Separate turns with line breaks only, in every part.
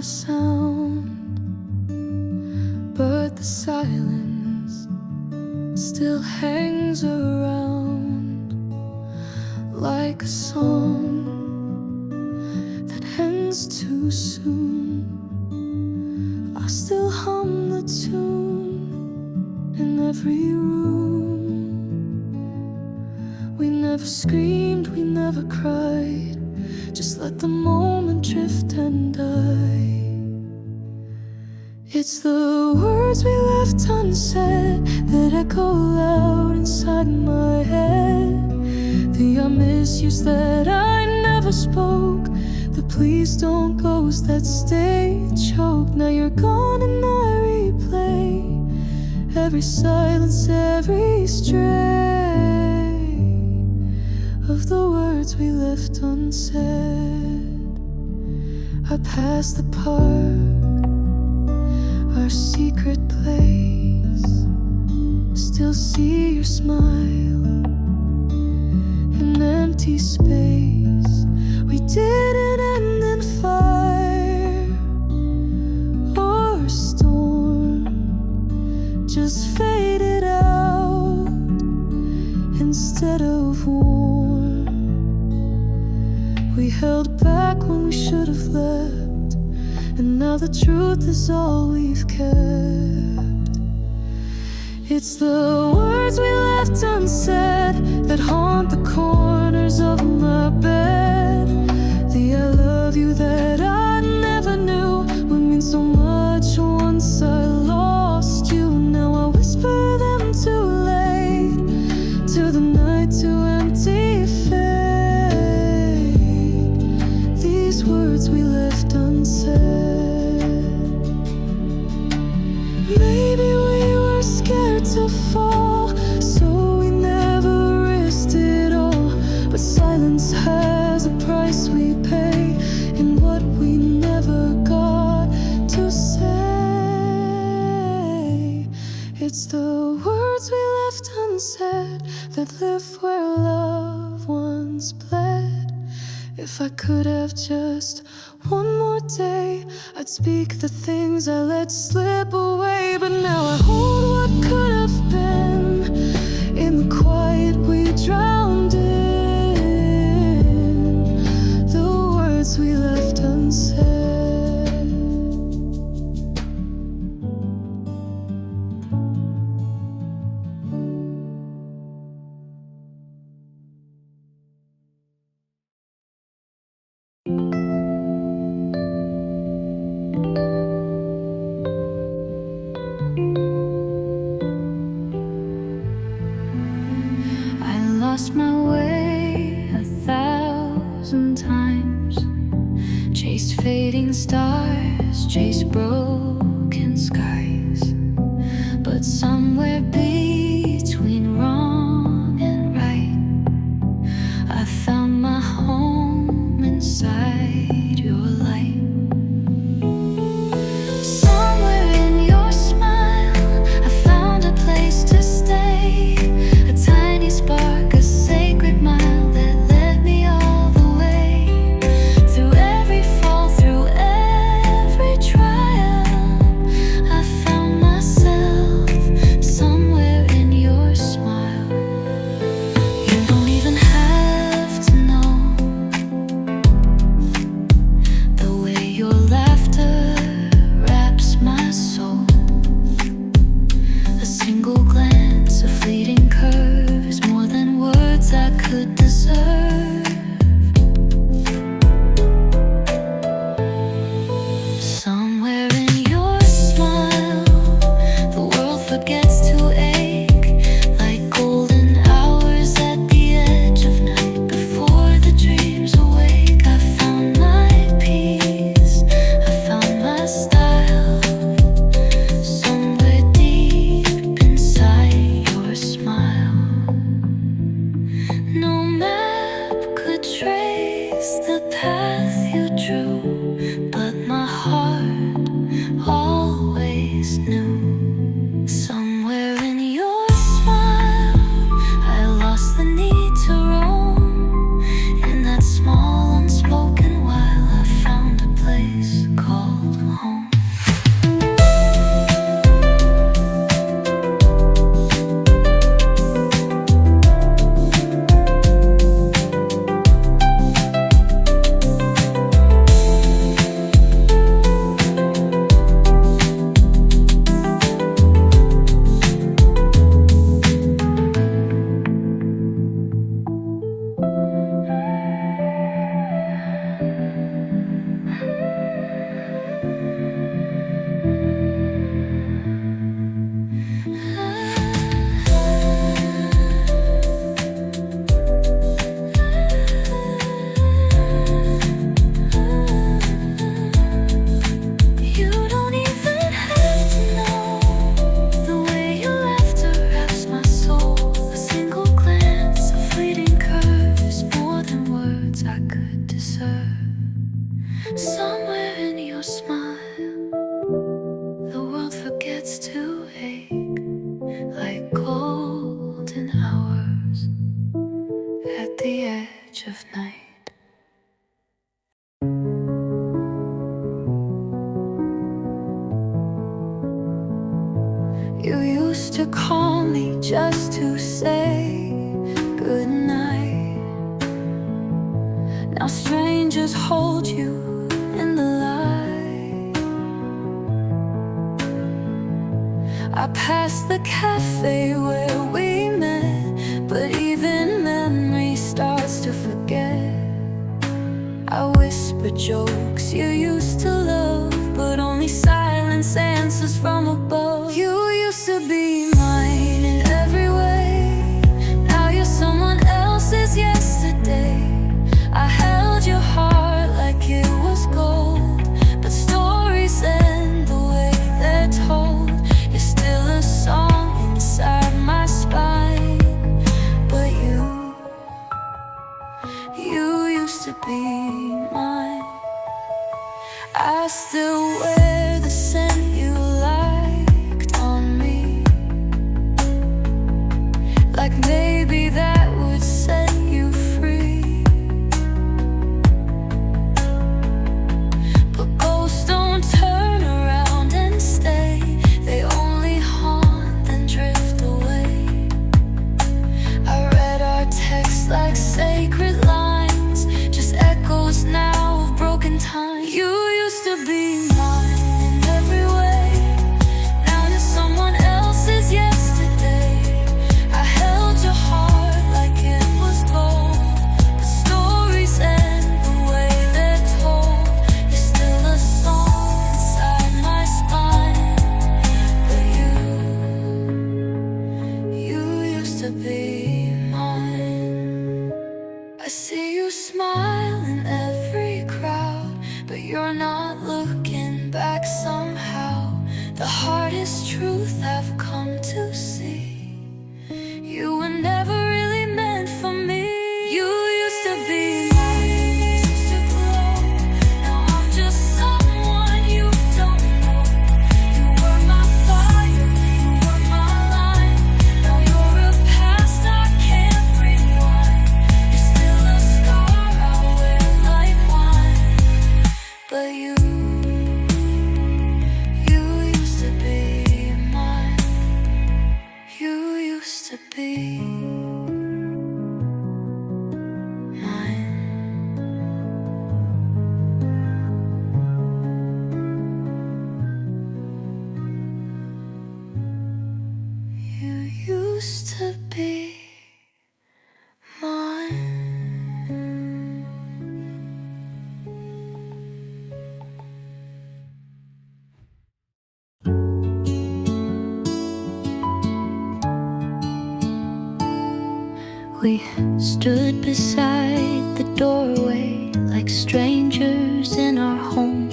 a sound, but the silence still hangs around like a song that ends too soon. I still hum the tune in every room. We never screamed, we never cried, just let the moment drift and die. It's the words we left unsaid that echo loud inside my head. The I miss yous that I never spoke, the please don't goes that stayed choked. Now you're gone and I replay every silence, every stray of the words we left unsaid. I pass the park, our secret place, still see your smile in empty space. We didn't end in fire or storm, just faded out instead of warm. We held back when we should have leapt, and now the truth is all we've kept. It's the words we left unsaid that haunt the corners of my bed. The I love you that I never knew would mean so much once I lost you. Now I whisper them too late, to the night too empty fade. These words we left unsaid. Maybe we were scared to fall, so we never risked it all. But silence has a price we pay in what we never got to say. It's the words we left unsaid that live where love once bled. If I could have just one more day, I'd speak the things I let slip away. But now I hold what could have been in the quiet we drowned in, the words we left unsaid. Lost my way 1,000 times, chased fading stars, chased broken skies. But somewhere between wrong and right, I found my home inside your light. Somewhere in your smile, I found a place to stay, a tiny spark, a sacred mile that led me all the way. Through every fall, through every trial, I found myself somewhere Somewhere in your smile, the world forgets to ache, like golden hours at the edge of night. You used to call me just to say goodnight. Now strangers hold you in the light. I passed the cafe where we met, but even memory starts to forget. I whisper jokes you used to love, but only silence answers from above. You used to be mine in every way. Now you're someone else's yesterday. I held your heart like it was gold, but stories end the way they're told. You're still a song inside my spine, but you used to be mine. I still wear the scent you liked on me, like maybe that would set you free. But ghosts don't turn around and stay, they only haunt then drift away. I read our texts like sacred lines, just echoes now of broken time. You used to be mine in every way. Now you're someone else's yesterday. I held your heart like it was gold, but stories end the way they're told. You're still a song inside my spine, but you used to be mine. I see you smile in every crowd, but you're not looking back somehow. The hardest truth I've come to see, you were never really meant for me. You used to be mine, used to glow. Now I'm just someone you don't know. You were my fire, you were my light. Now you're a past I can't rewind. You're still a scar I wear like wine, but you used to be mine. You used to be mine. You used to be mine. We stood beside the doorway like strangers in our home.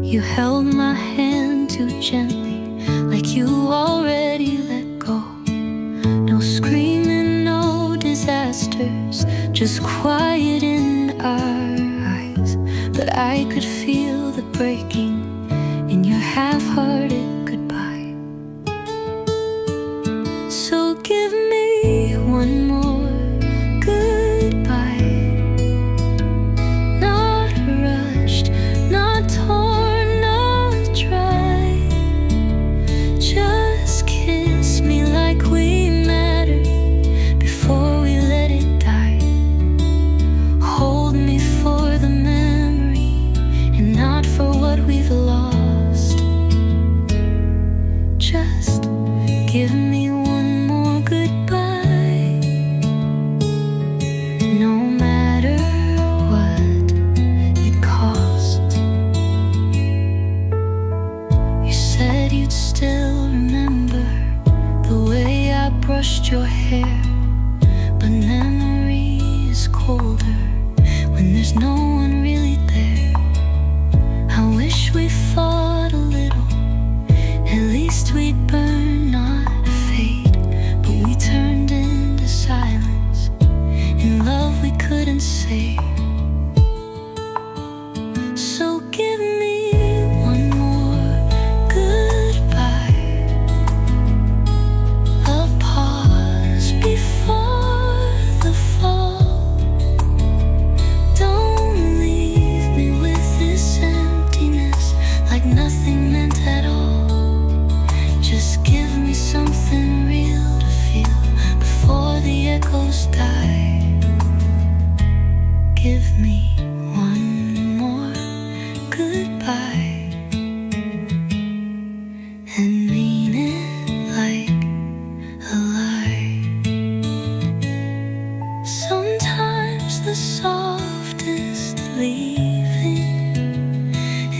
You held my hand too gently, like you already let go. No screaming, no disasters, just quiet in our eyes. But I could feel the breaking in your half-hearted goodbye. So give me one more goodbye. Not rushed, not torn, not dry. Just kiss me like we mattered before we let it die. Hold me for the memory and not for what we've lost.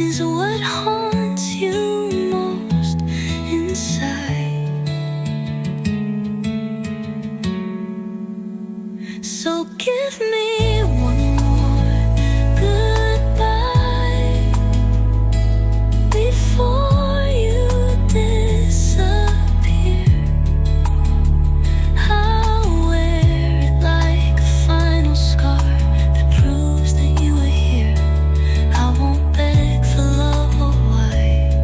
is what haunts you most inside. So give me one more goodbye before you disappear. I'll wear it like a final scar that proves that you were here. I won't beg for love or white,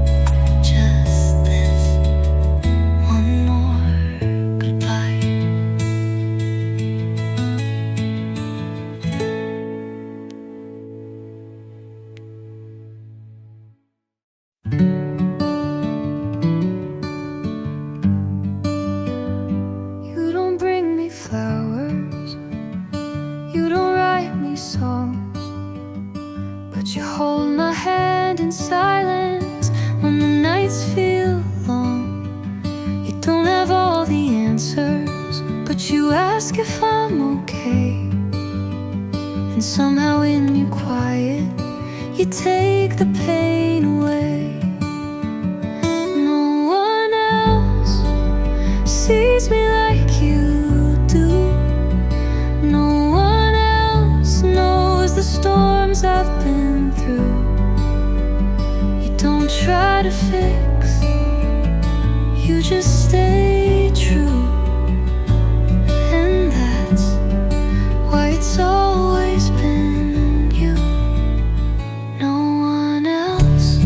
just this one more goodbye. You don't bring me flowers, you don't write me songs, but you hold my hand in silence when the nights feel long. You don't have all the answers, but you ask if I'm okay. And somehow in your quiet, you take the pain away. No one else sees me like you do. No one else knows the storms I've been through. You don't try to fix, you just stay true. And that's why it's always been you, no one else.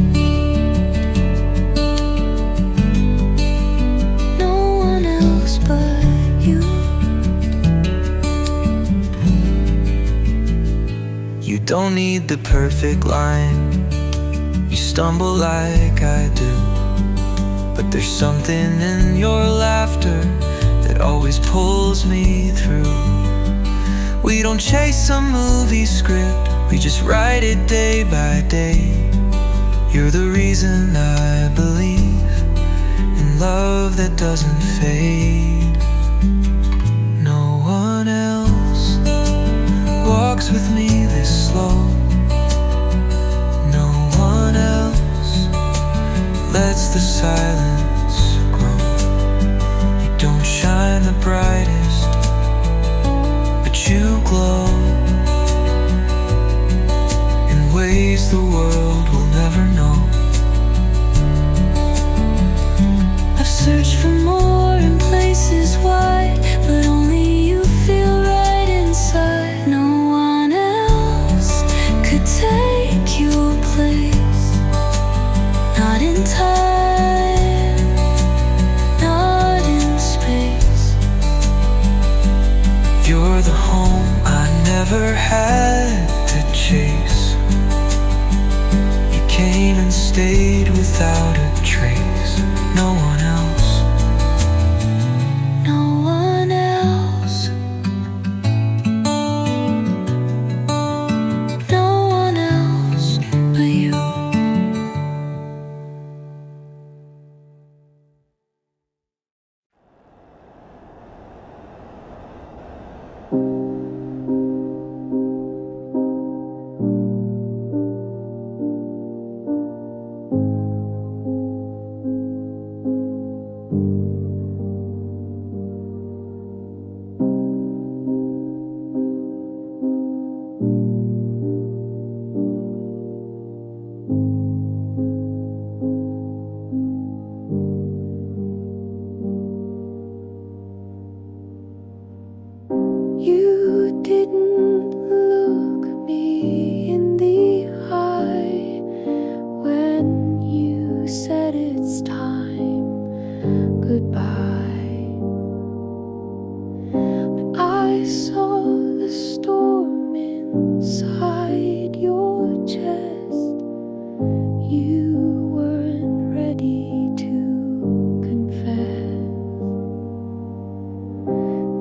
No one else but you.
You don't need the perfect line, you stumble like I do, but there's something in your laughter that always pulls me through. We don't chase some movie script, we just write it day by day. You're the reason I believe in love that doesn't fade. No one else walks with me this slow. No one else lets the silence grow. You don't shine the brightest, but you glow in ways the world will never know.
I've searched for more in places wide, but only you feel right inside. No one else could take your place, not in time, not in space.
You're the home I never had to chase. You came and stayed without a trace. No one else.
No one else. No one else but you. You didn't look me in the eye when you said it's time goodbye. But I saw the storm inside your chest. You weren't ready to confess.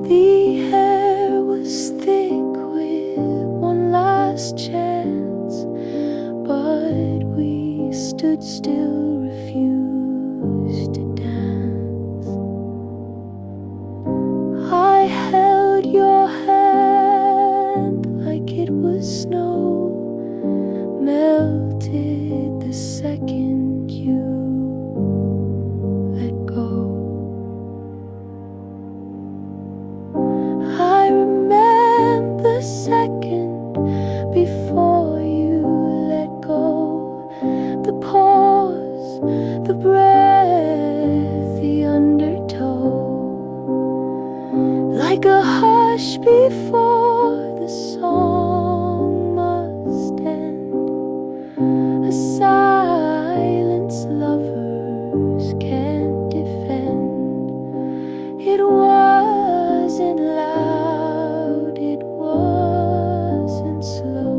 The air was thick with one last chance, but we stood still, refused to dance. I held your hand like it was snow, melted melted the second you let go. I remember the second before you let go. The pause, the breath, the undertow, like a hush before the song must end, a silence lovers can't defend. It wasn't loud, it wasn't slow,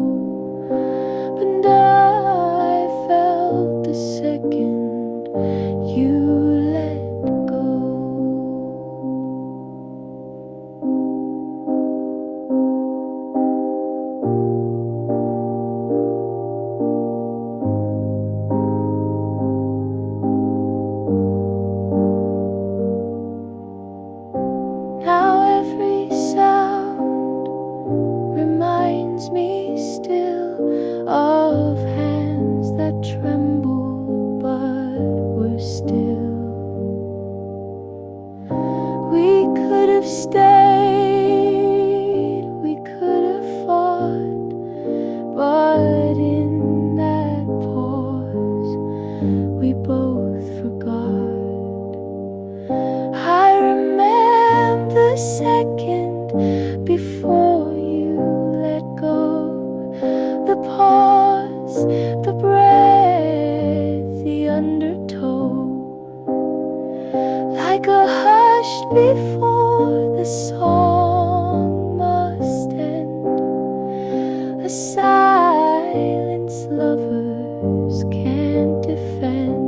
but I felt the second you let go. Now every sound reminds me still of hands that tremble but were still. We could have stayed, we could have fought, but in that pause we both forgot. I remember the second before you let go. The pause, the breath, the undertow, like a hush before the song must end, a silence lovers can't defend.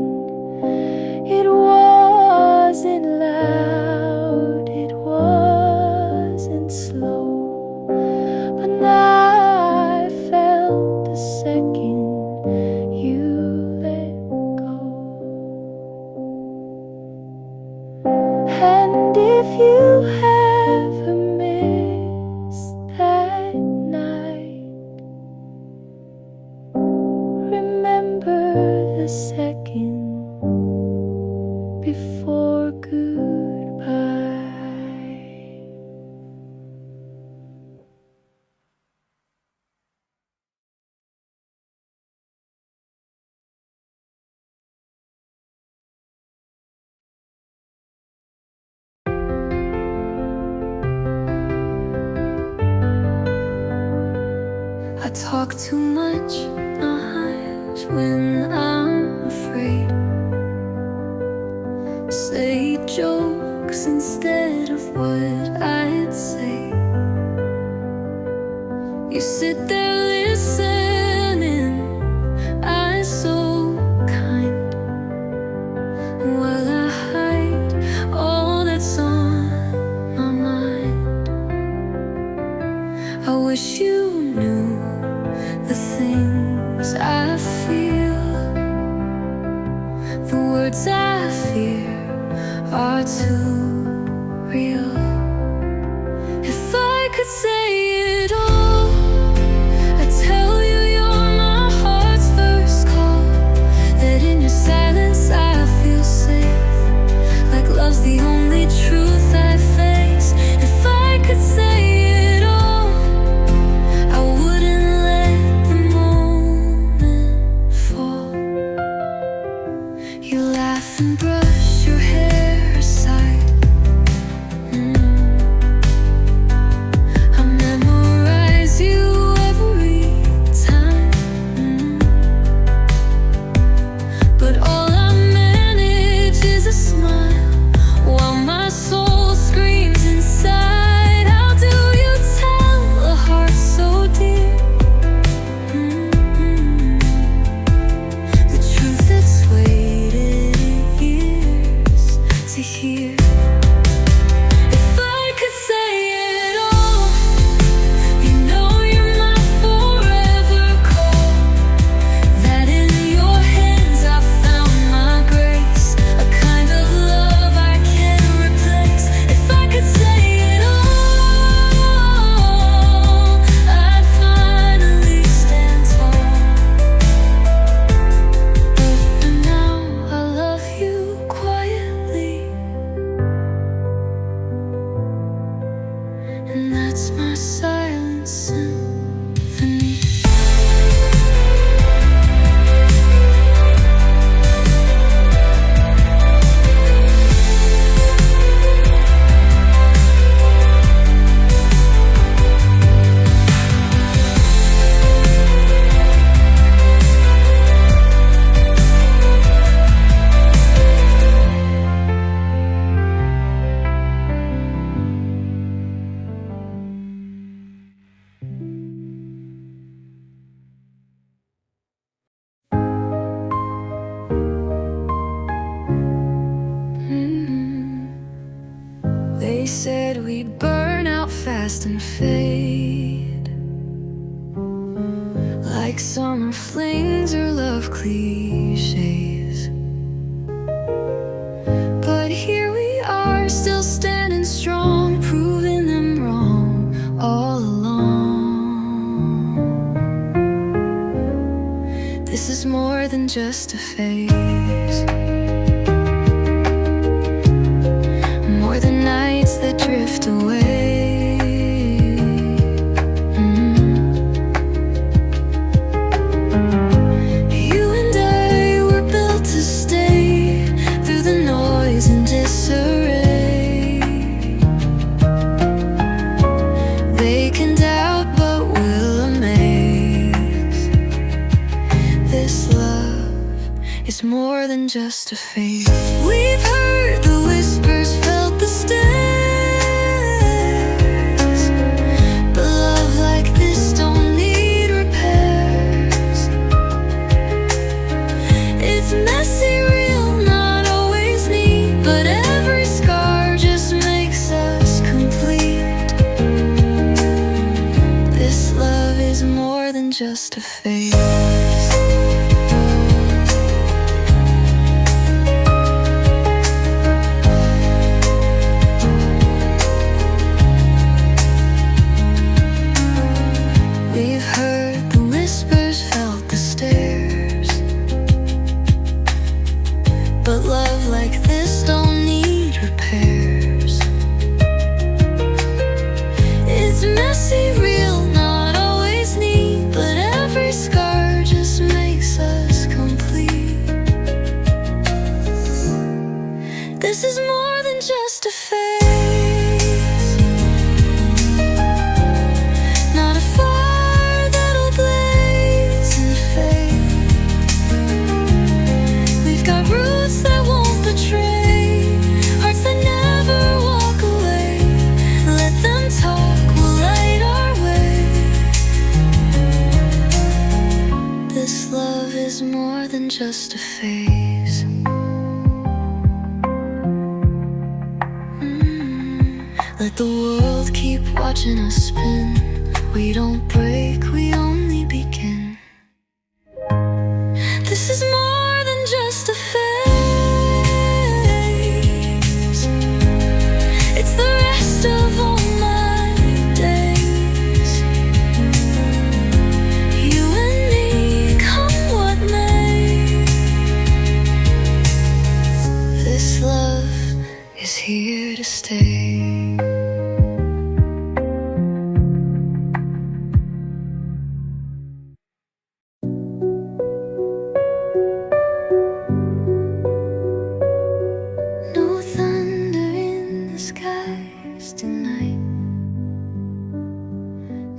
It wasn't loud, it wasn't slow, but I felt the second you let go. And if you ever miss that night, remember the second before goodbye. I talk too much, not when I'm afraid. Say jokes instead of what I'd say. You sit there listening, eyes so kind, while I hide all that's on my mind. I wish you knew the things I feel, the words I fear are too real. If I could say it all, I'd tell you you're my heart's first call, that in your silence I feel safe, like love's the only truth I face. If I could say it all, I wouldn't let the moment fall. You laugh and brush your hair aside. I memorize you every time. But all I manage is a smile, while my soul screams inside. How do you tell a heart so dear the truth that's waited years? said we'd burn out fast and fade, like summer flings or love cliches. But here we are, still standing strong, proving them wrong all along. This is more than just a phase, more than nights that drift away. You and I were built to stay through the noise and disarray. They can doubt but will amaze. This love is more than just a phase. We've heard the whispers, felt the stares, but love like this don't need repairs. It's messy, real, not always neat, but every scar just makes us complete. This love is more than just a phase. We've heard the whispers, felt the stares, but love like this don't need repairs. It's messy, real, not always neat, but every scar just makes us complete. This is more than just a phase, not a fire that'll blaze and fade. We've got roots that won't betray, hearts that never walk away. Let them talk, we'll light our way. This love is more than just a phase. Let the world keep watching us spin. We don't break, we only begin. This is more than just a phase. It's the rest of all my days. You and me, come what may. This love is here to stay. No thunder in the skies tonight,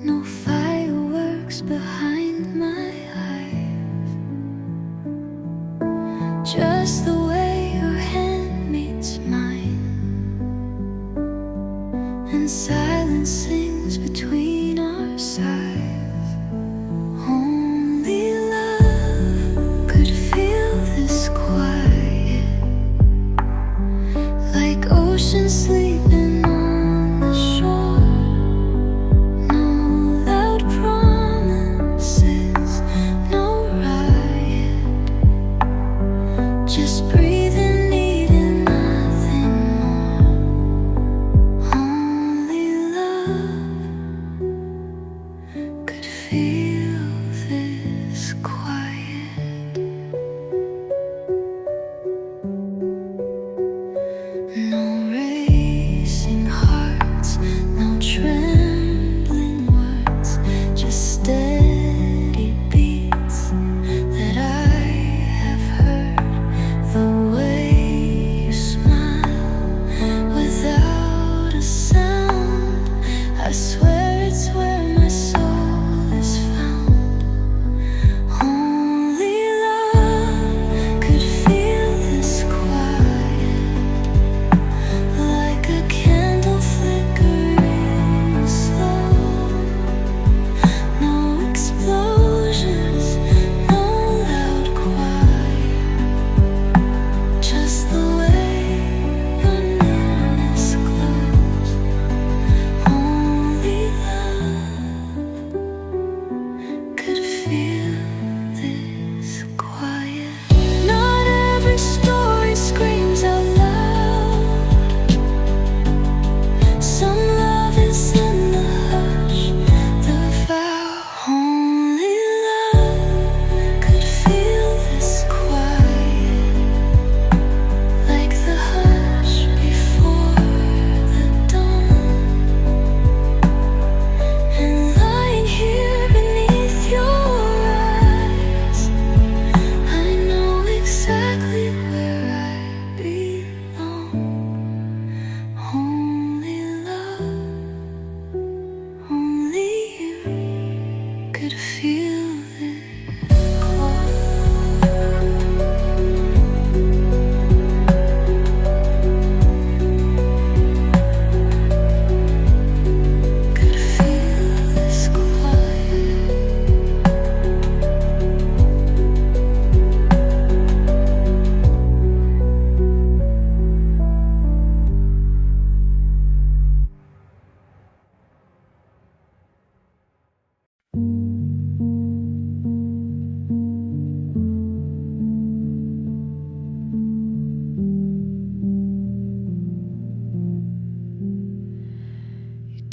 no fireworks behind my eyes, just the way your hand meets mine, and silence sings between our sighs. Only love could feel this quiet, like ocean sleeping on the shore. No loud promises, no riot, just breathe.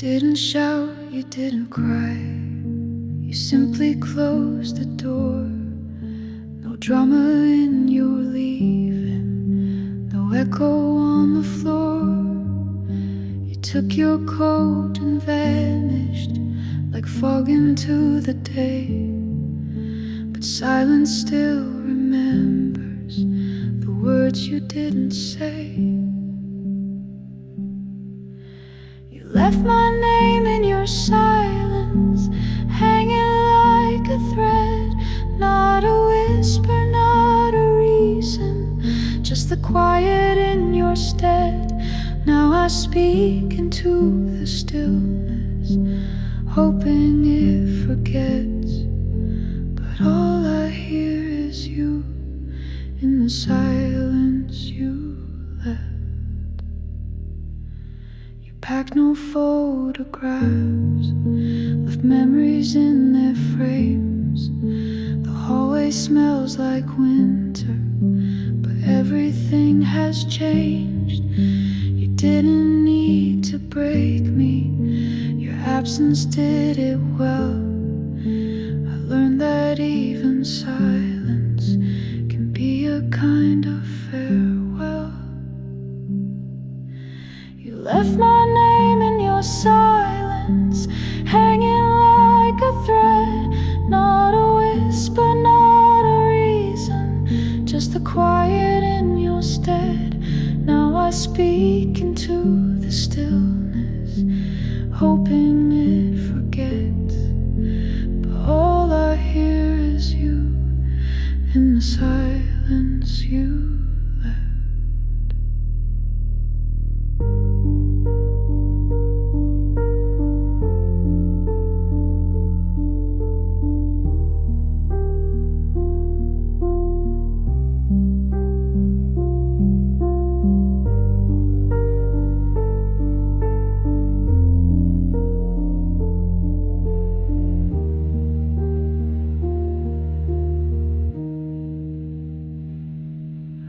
didn't shout, you didn't cry. You simply closed the door. No drama in your leaving, no echo on the floor. You took your coat and vanished like fog into the day. But silence still remembers the words you didn't say. You left my name in your silence, hanging like a thread. Not a whisper, not a reason, just the quiet in your stead. Now I speak into the stillness, hoping it forgets. But all I hear is you in the silence you left. You packed no photographs, left memories in their frames. The hallway smells like winter, but everything has changed. You didn't need to break me, your absence did it well. I learned that even silence can be a kind of farewell. You left my name in your silence, hanging like a thread. Not a whisper, not a reason, just the quiet in your stead. Now I speak into the stillness, hoping it forgets. But all I hear is you in the silence you left.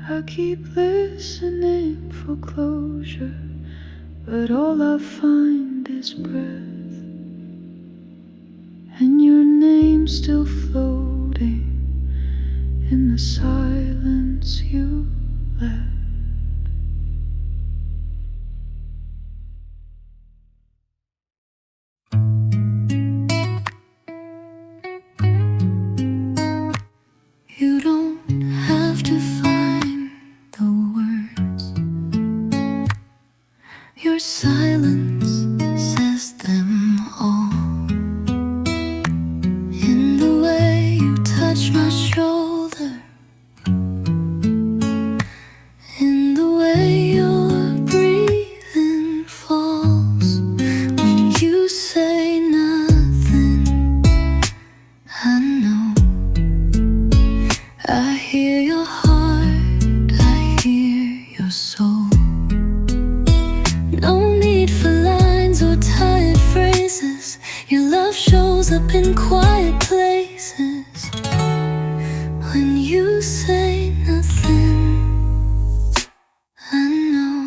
I keep listening for closure, but all I find is breath, and your name still floating in the silence you left. You don't have to find the words, your silence says them all. In the way you touch my shoulder, in the way your breathing falls. When you say nothing, I know. I hear your heart, I hear your soul. No need for lines or tired phrases. Your love shows up in quiet places. When you say nothing, I know.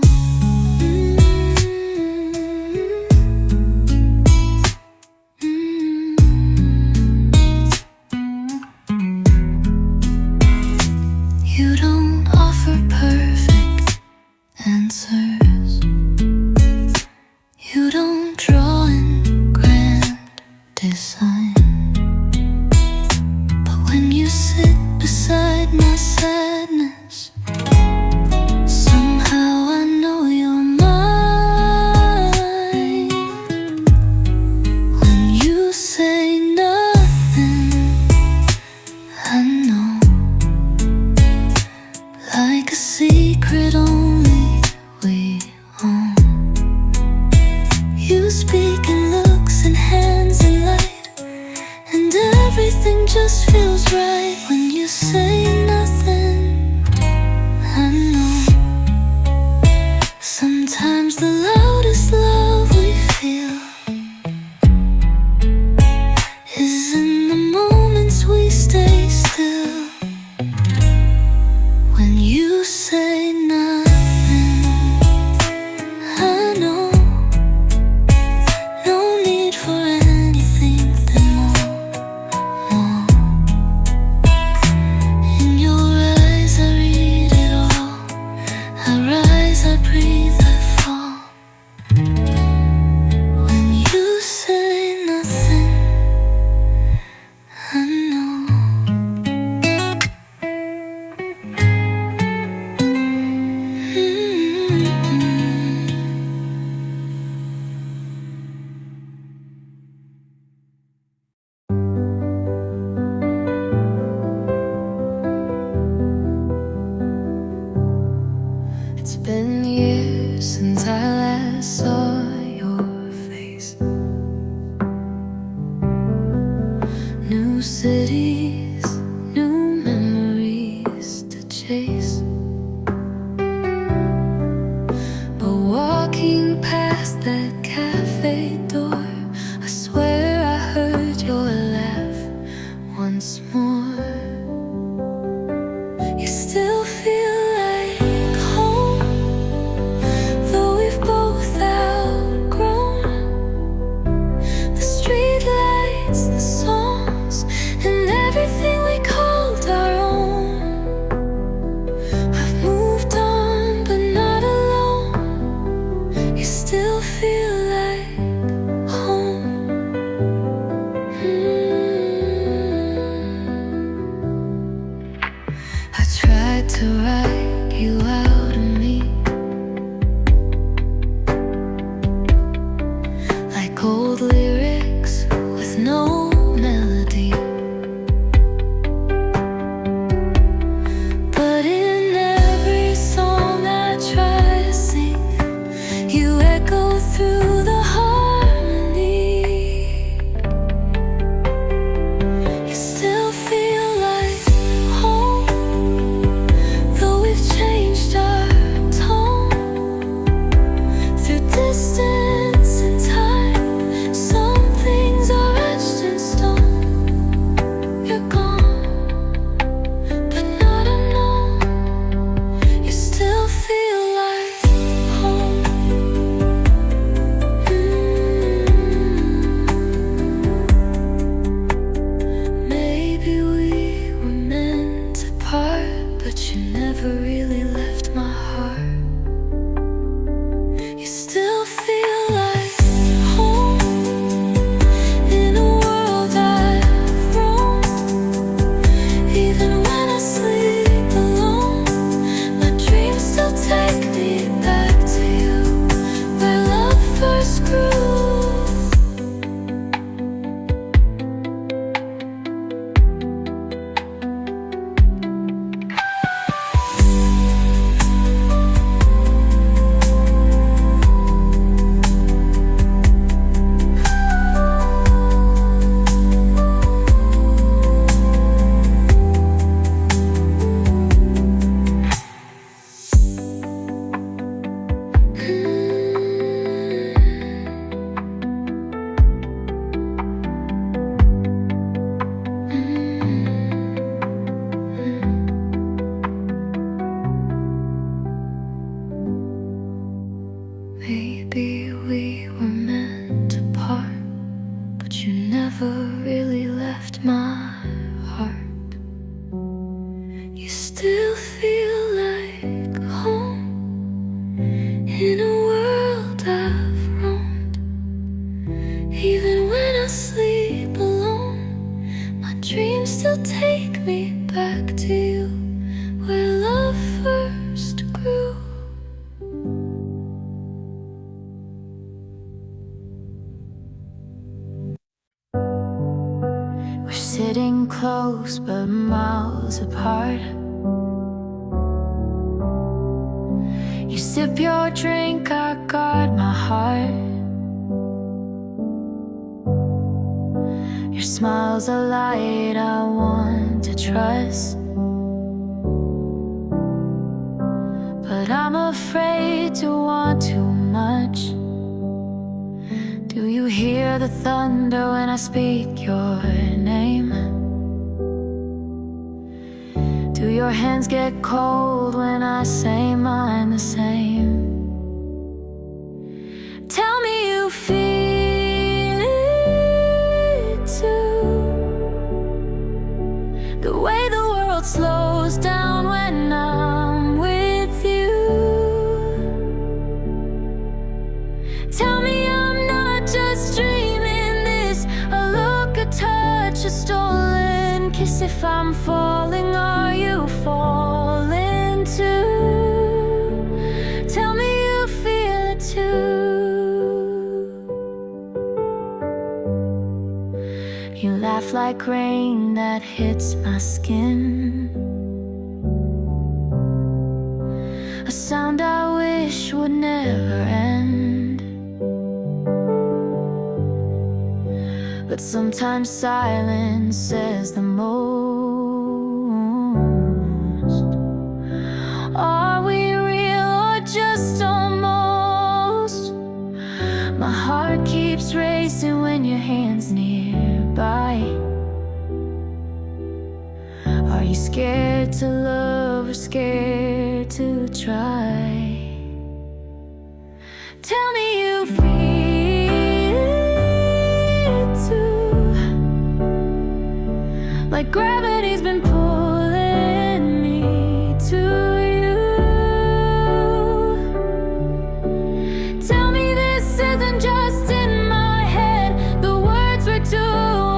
You don't offer perfect answers. You don't draw in grand design. But when you sit beside my sadness, somehow I know you're mine. When you say nothing, I know. Like a secret only we face. But walking past that cafe door, I swear I heard your laugh once more. You still feel like home, though we've both outgrown the street lights, the songs, and everything we called our own. I've moved on, but not alone. You still feel like home. I tried to write you out of me, like old lyrics with no melody. But in every song I try to sing, you echo through the harmony. You still feel like home, though we've changed our tone. Through distance and time, some things are etched in stone. You're gone, but not unknown. You still feel like home. Maybe we were meant to part, but you never really left my heart. You still feel like home in a world I've roamed. Even when I sleep alone, my dreams still take me back to you, where love first grew. Maybe we were meant to part, but you never really left my heart. You still feel like home in a world I've roamed. Even when I sleep alone, my dreams still take me back to you, where love first grew. We're sitting close but miles apart. You sip your drink, I guard my heart. Your smile's a light I want to trust, but I'm afraid to want too much. Do you hear the thunder when I speak your name? Do your hands get cold when I say mine the same? Tell me you feel it too, the way the world slows down when I'm with you. Tell me I'm not just dreaming this, a look, a touch, a stolen kiss. If I'm falling, are you falling too? Tell me you feel it too. You laugh like rain that hits my skin, a sound I wish would never end. But sometimes silence says the most. scared to love or scared to try. Tell me you feel it too, like gravity's been pulling me to you. Tell me this isn't just in my head, the words we're too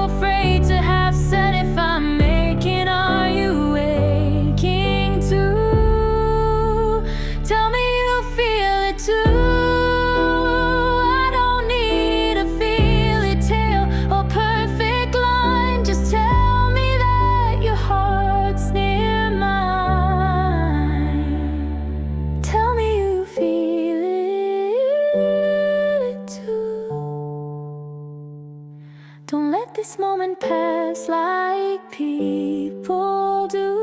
afraid to have said. If I'm making, are you waking too? Tell me you feel it too. I don't need a fairy tale or perfect line, just tell me that your heart's near mine. Tell me you feel it too. Don't let this moment pass like people do.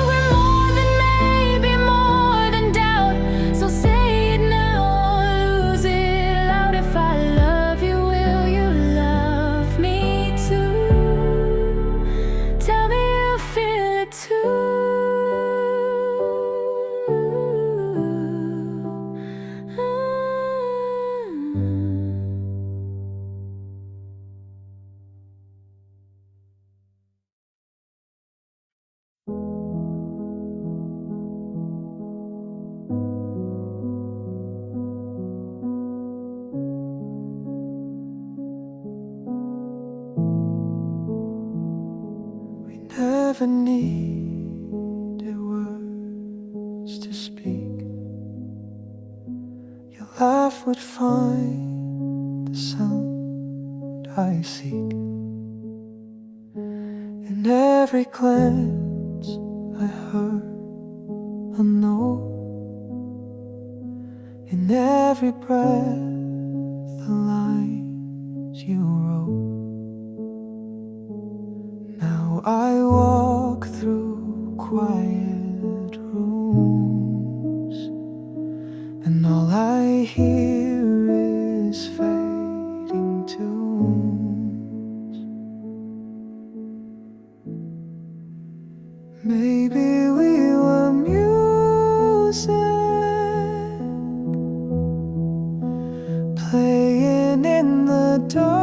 We're more than maybe, more than doubt, so say it now or lose it loud. If I love you, will you love me too? Tell me you feel it too.
We never needed words to speak. Your laugh would find the sound I seek. In every glance I heard a note. In every breath the lines you wrote. Now I walk through quiet rooms, and all I hear is fading tunes. Maybe we were music, playing in the dark.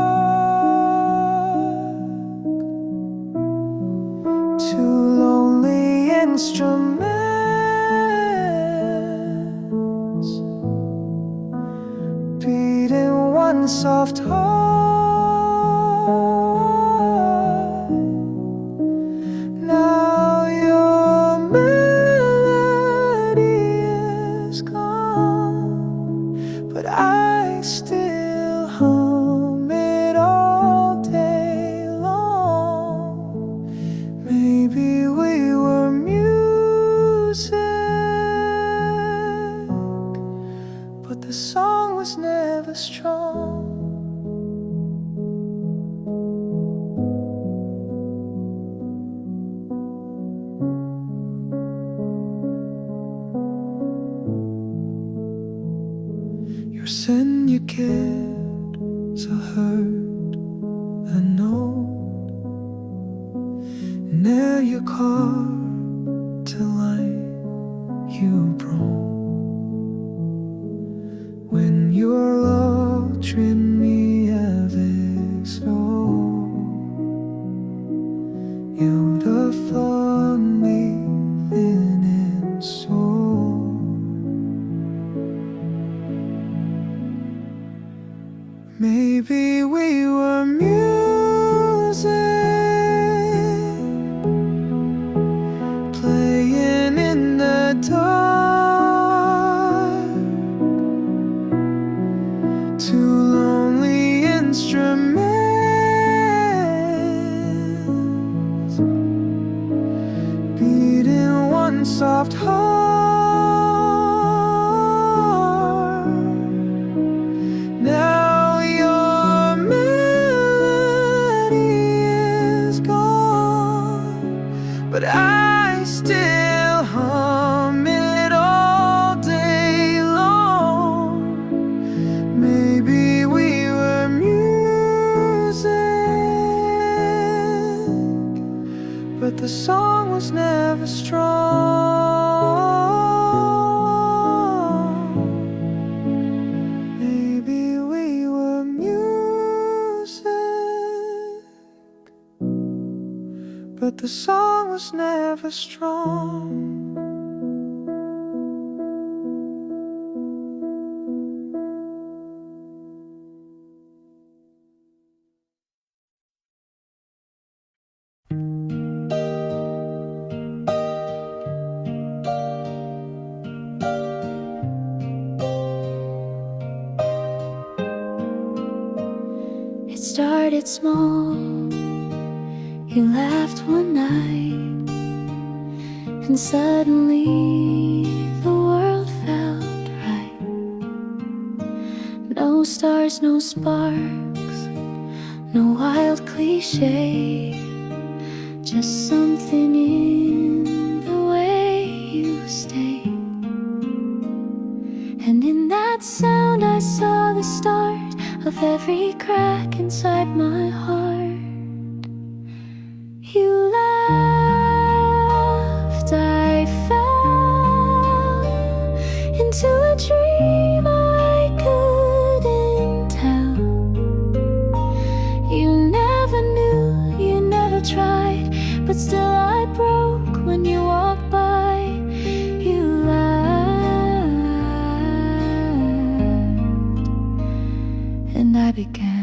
Two lonely instruments beating one soft heart. Now your melody is gone, but I still hum it all day long. Maybe we were music, but the song was never strong. Your syndicate's a hurt, a note, and there your car to light you brought. When your love trimmed me avec snow, you'd have found me in soul. Maybe we were music, playing in the dark. Two lonely instruments beating one soft heart. Now your melody is gone, but I still hum it all day long. Maybe we were music, the song was never strong. Maybe we were music, but the song was never strong.
It started small. You laughed one night, and suddenly the world felt right. No stars, no sparks, no wild cliche, just something in the way you stayed. And in that sound I saw the start of every crack inside my heart. You laughed, I fell into a dream I couldn't tell. You never knew, you never tried, but still I broke when you walked by. You laughed, and I began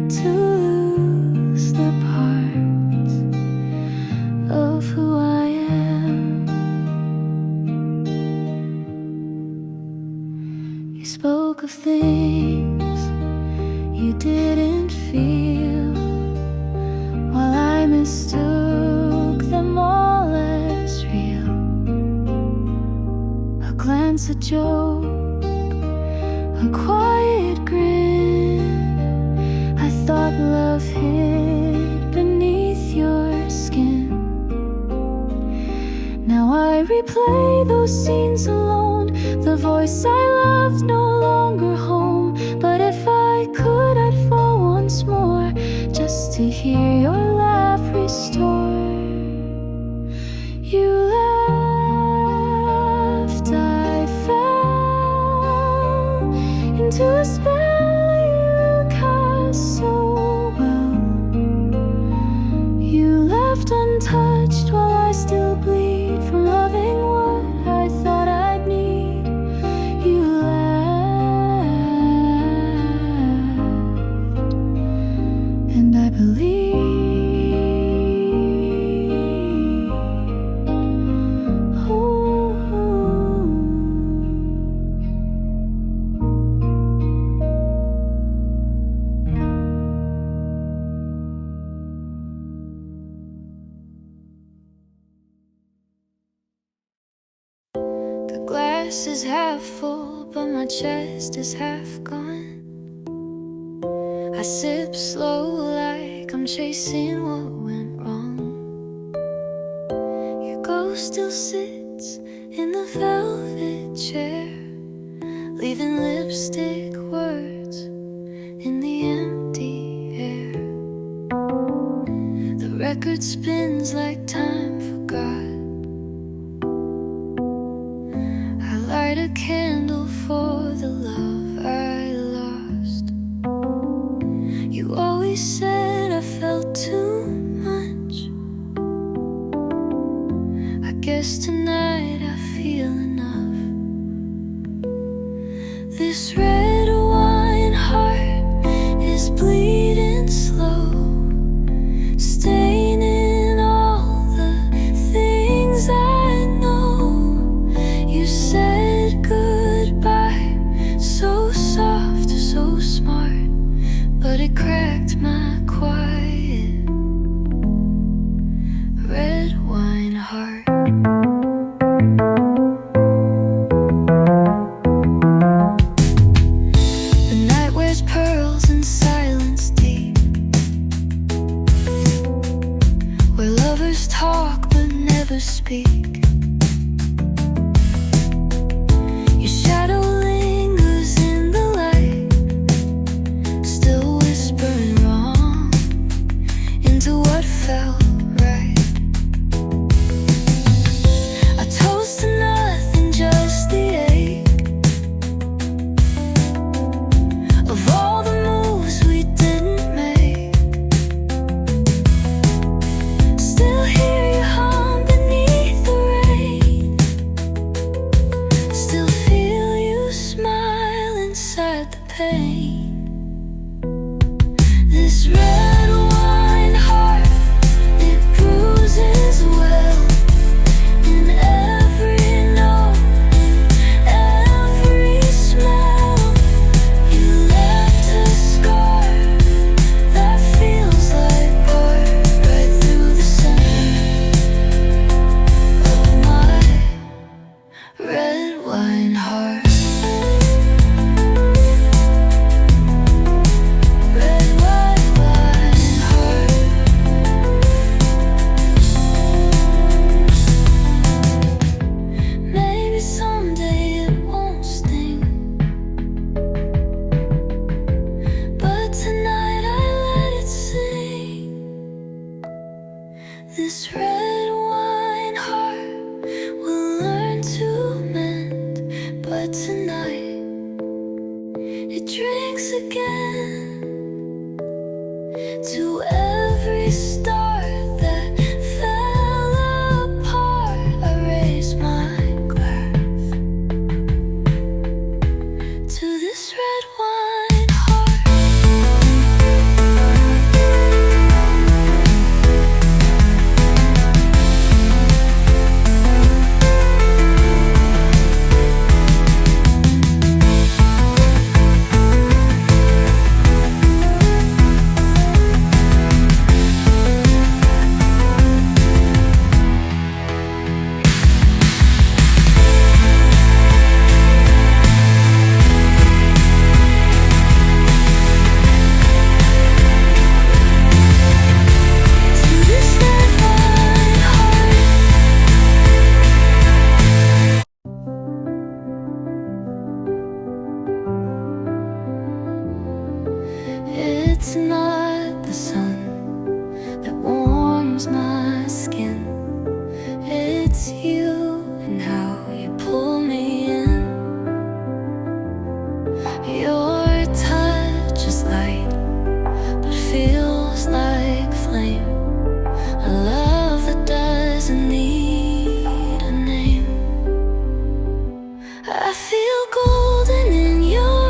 to lose the parts of who I am. You spoke of things you didn't feel, while I mistook them all as real. A glance, a joke, a quiet grin. I thought love hid beneath your skin. Now I replay those scenes alone. The voice I loved no longer home. But if I could, I'd fall once more, just to hear your laugh restore. You laughed, I fell into a spell you cast so well. You left untouched while I still bleed from loving what I thought I'd need. You laughed, and I believe. The glass is half full, but my chest is half gone. I sip slow like I'm chasing what went wrong. Your ghost still sits in the velvet chair, leaving lipstick words in the empty air. The record spins like time forgot. I light a candle for the love I lost. You always said I felt too much. I guess tonight I feel enough. This red wine heart is bleeding slow, staining all the things I know. You said goodbye, so soft, so smart, but it cracked my quiet red wine heart. The night wears pearls in silence deep, where lovers talk but never speak. Your shadow lingers in the light, still whispering wrong into what felt right. This red wine heart will learn to mend, but tonight it drinks again to every star that fell apart. I raise my glass to this red wine heart. It's not the sun that warms my skin. It's you and how you pull me in. Your touch is light, but feels like flame. A love that doesn't need a name. I feel golden in your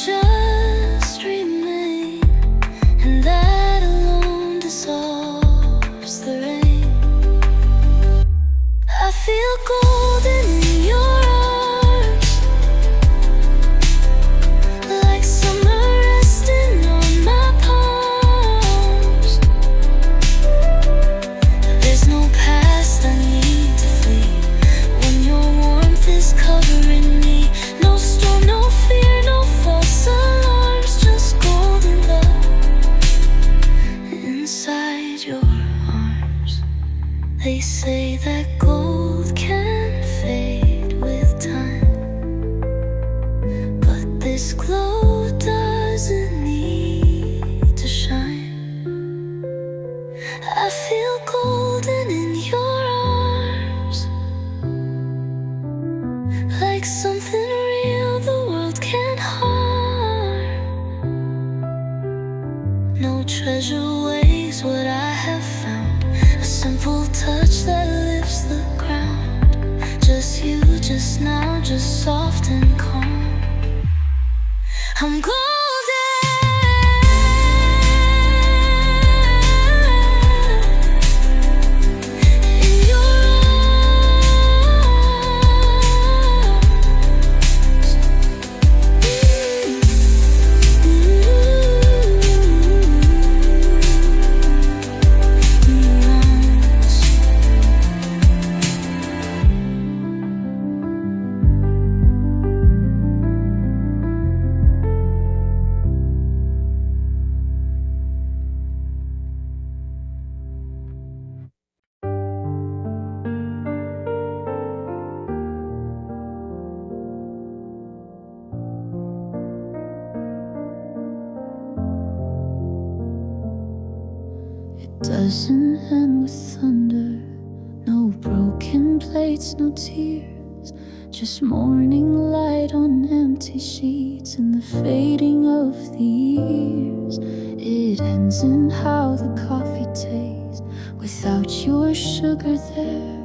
just remain, and that alone dissolves the rain. I feel golden in your arms, like summer resting on my palms. There's no past I need to flee when your warmth is covering me. No storm, no fear, no false alarms, just golden love inside your arms. They say that gold can fade with time, but this glow doesn't need to shine. I feel golden in your arms, like something real the world can't harm. No treasure weighs what I have found, a simple touch that lifts the ground. Just you, just now, just soft and calm. I'm golden in your doesn't end with thunder, no broken plates, no tears, just morning light on empty sheets and the fading of the years. It ends in how the coffee tastes without your sugar there.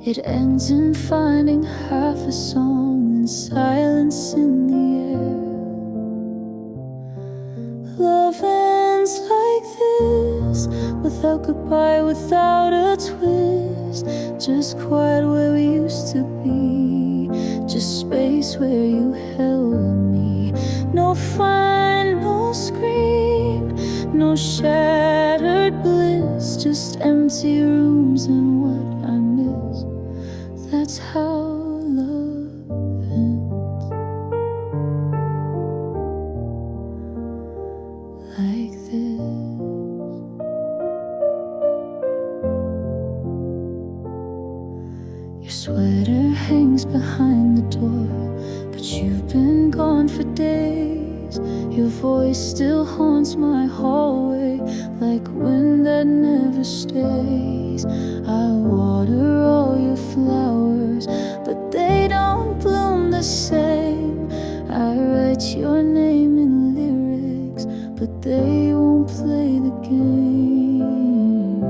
It ends in finding half a song and silence in the air. Love ends like this, without goodbye, without a twist. Just quiet where we used to be, just space where you held me. No fine, no scream, no shattered bliss, just empty rooms and what I miss. That's how love ends, like this. Your sweater hangs behind the door, but you've been gone for days. Your voice still haunts my hallway, like wind that never stays. I water all your flowers, but they don't bloom the same. I write your name in lyrics, but they won't play the game.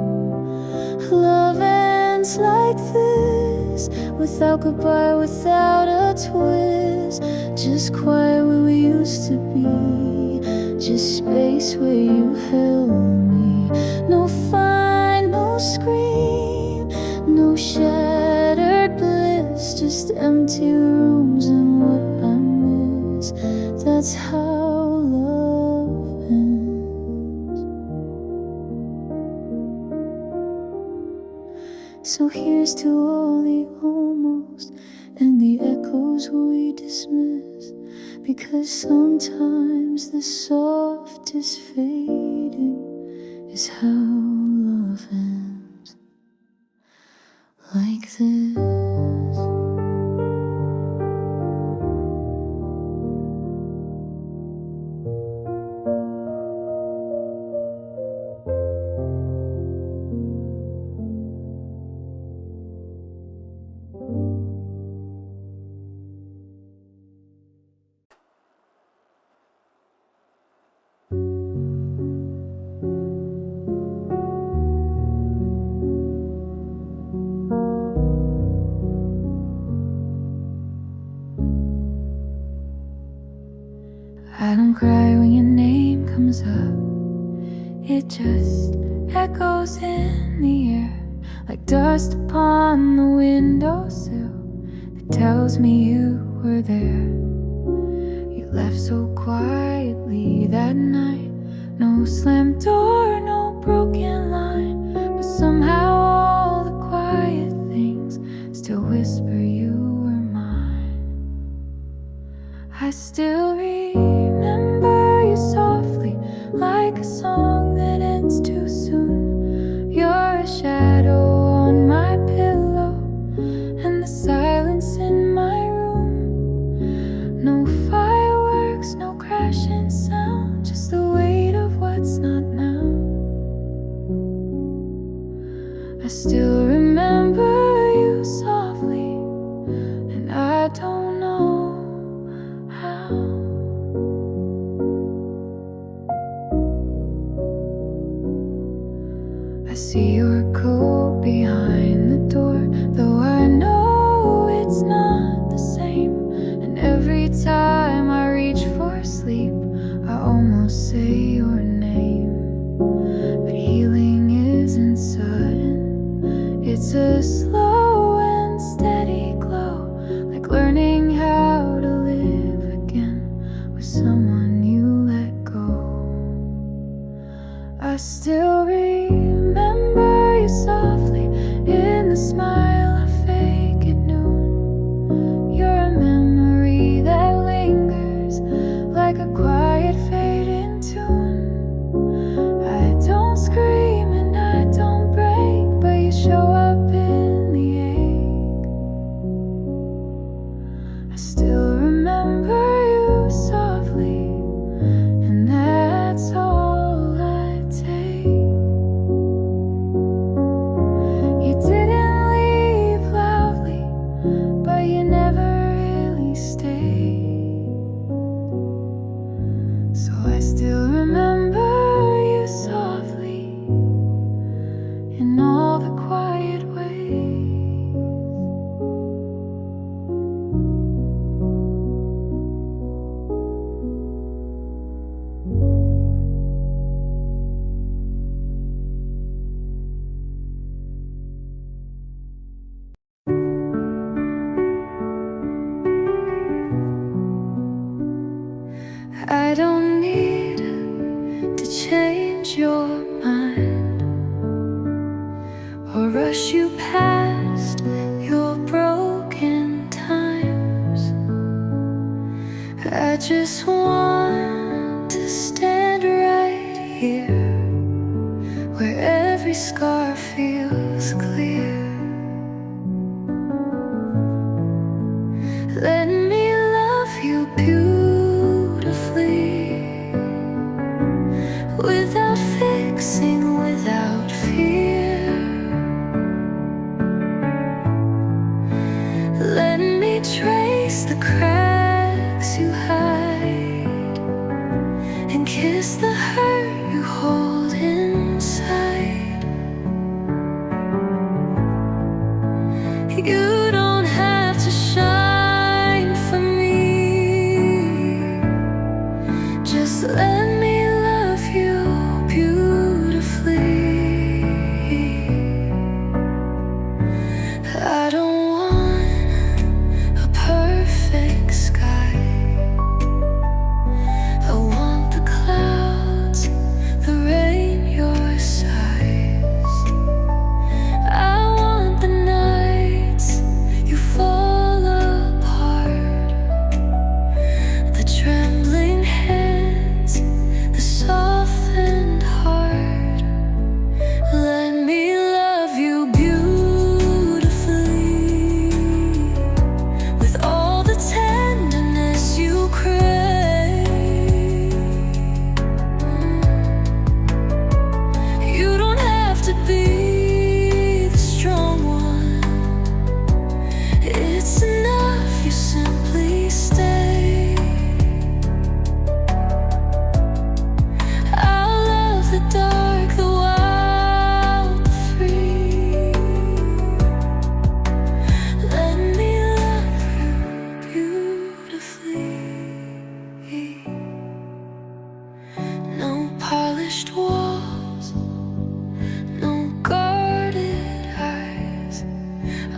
Love ends like this, without goodbye, without a twist. Just quiet where we used to be, just space where you held me. No fine, no scream, no shattered bliss, just empty rooms and what I miss. That's how love ends. So here's to all the almost and the echoes we dismiss, because sometimes the softest fading is how love ends, like this. I don't cry when your name comes up, it just echoes in the air, like dust upon the windowsill that tells me you were there. You left so quietly that night, no slammed door, no broken line, but somehow all the quiet things still whisper you were mine. I still remember you softly, like a song that ends too soon. You're a shadow on my pillow, and the silence in my room. No fireworks, no crashing sound, just the weight of what's not now. I still remember you softly, and I don't know how. I see your coat behind the door, though I know it's not the same. And every time I reach for sleep, I almost say your name. But healing isn't sudden, it's a slow and steady glow, like learning how to live again with someone you let go. I still remember you softly in the smile I fake at noon. You're a memory that lingers like a quiet fading tune. I don't scream and I don't break, but you show up in the ache. I still remember you softly, and that's all I take. change your mind or rush you past your broken times. I just want to stand right here where every scar feels clear. Let me love you beautifully, without fixing, without fear. Let me trace the cracks you hide and kiss the hurt you hold inside. You don't have to shine for me, just let me love you beautifully. I don't want a perfect sky. I want the clouds, the rain, your sighs. I want the nights you fall apart, the trembling hands, the softened heart. Let me love you beautifully, with all the tenderness you crave. You don't have to be the strong one, it's enough you simply stay. I'll love the dark, the wild, the free. Let me love you beautifully. No polished walls, no guarded eyes.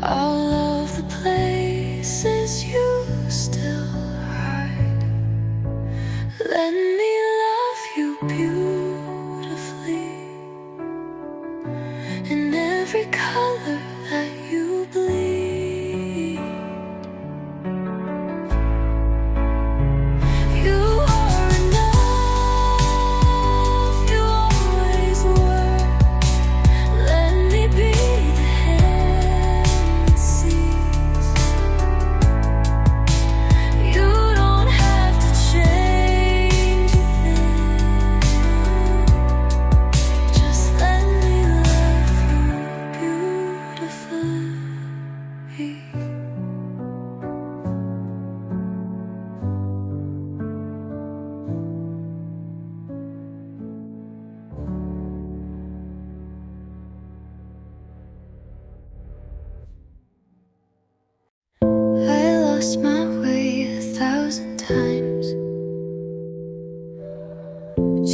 I'll love the places you still hide. Let me love you beautifully, in every color that you bleed. You are enough, you always were. Let me be the hand that sees. You don't have to change a thing, just let me love you beautifully. I lost my way 1,000 times,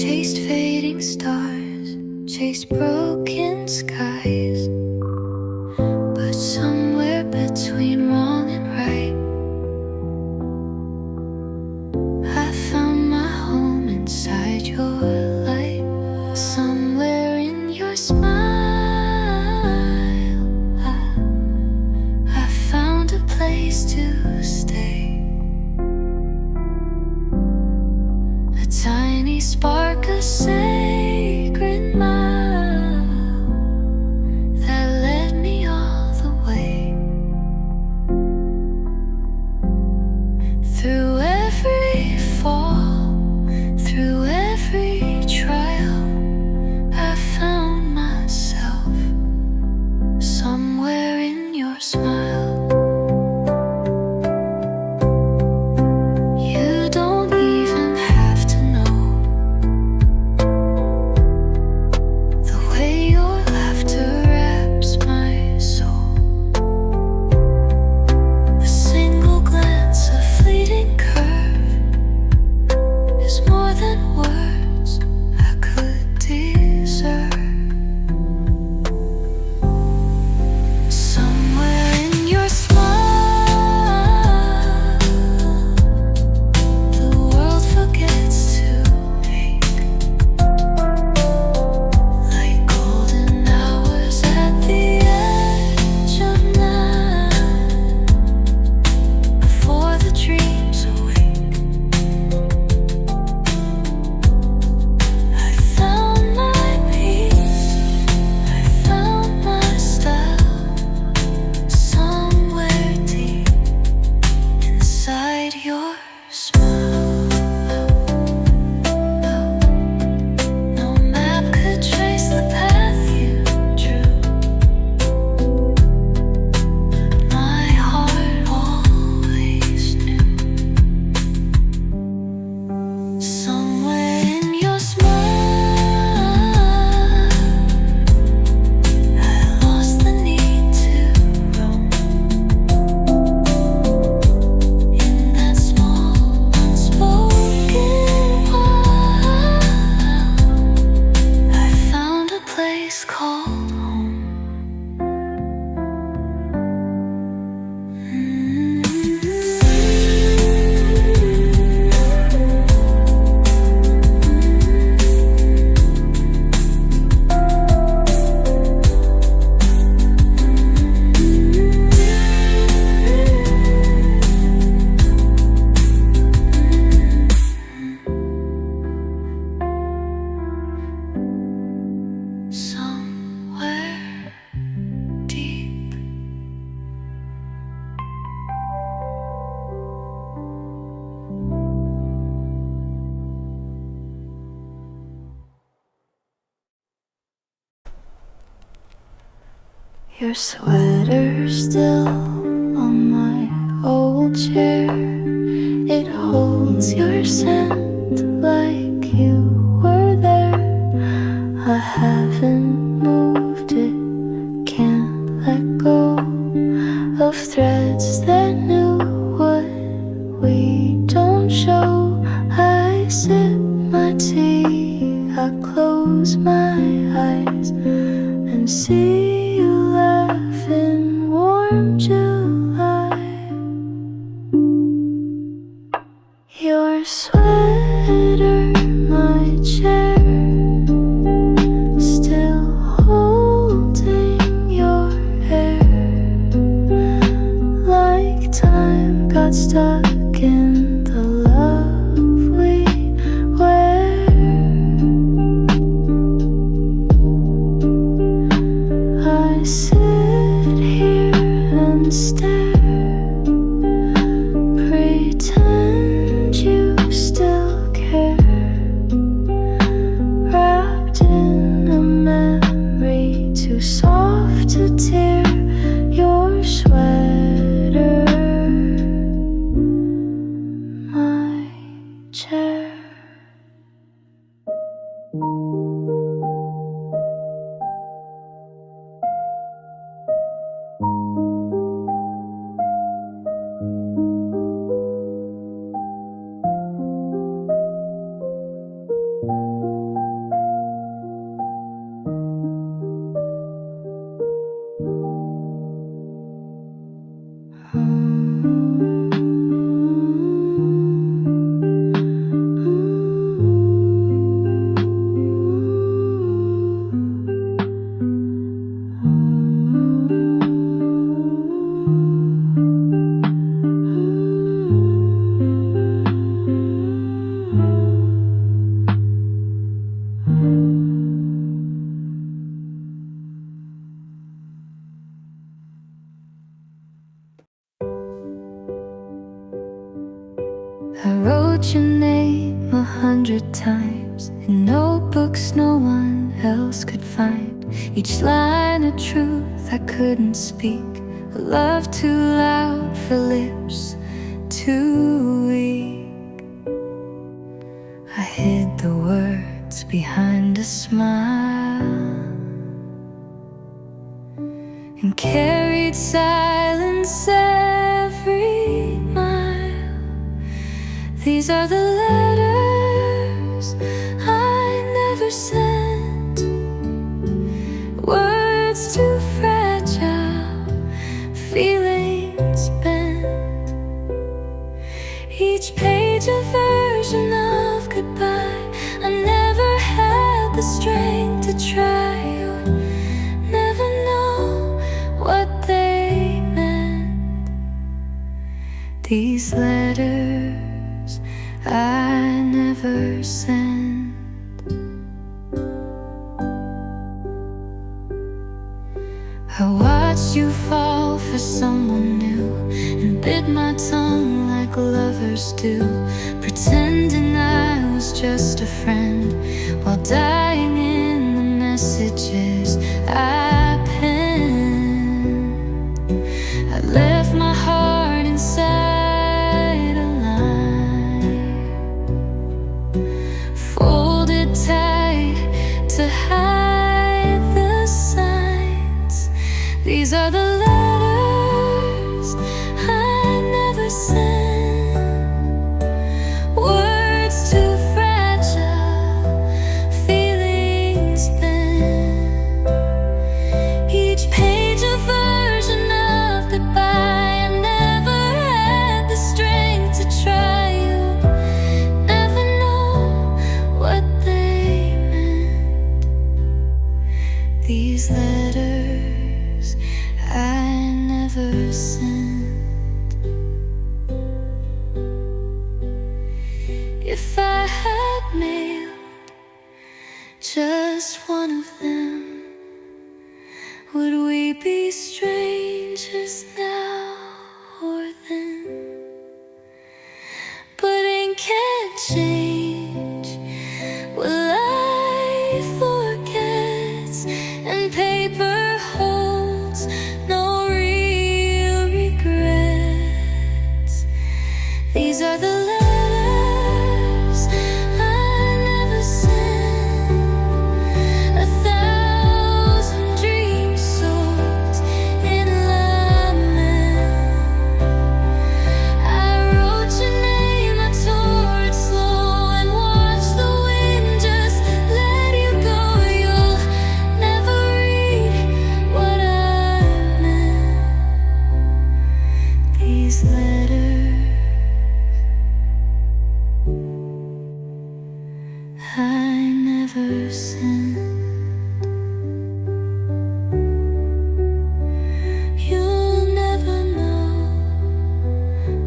chased fading stars, chased broken skies. But somewhere between wrong and right, I found my home inside your light. Somewhere in your smile, I found a place to stay. A tiny spark, a sacred mile that Your sweater still on my old chair. It holds your scent like you were there. I haven't moved it, can't let go of threads that knew what we don't show. I sip my tea, I close my eyes and see you laugh in warm July. Your sweater, my chair, still holding your hair, like time got stuck in the love we wear. I sit here and stare, pretend you still care, wrapped in a memory too soft to tear. Your sweater, my chair. I wrote your name 100 times in notebooks no one else could find. Each line a truth I couldn't speak, a love too loud for lips too weak. I hid the words behind a smile and carried silence every mile. These are the letters I never sent, words too fragile, feelings bent. Each page a version of goodbye. I never had the strength to try or never know what they meant. These letters I never sent. I watched you fall for someone new and bit my tongue like lovers do, pretending I was just a friend while dying in the messages I penned. I left my heart inside a line, folded tight to hide the signs. These are the letters I never sent, words too fragile, feelings bent. Each page a version of goodbye. I never had the strength to try. You never know what they meant. These letters I never sent. If I had mailed just one of them, would we be strangers now or then? But ink can't change what life forgets, and paper holds sent. You'll never know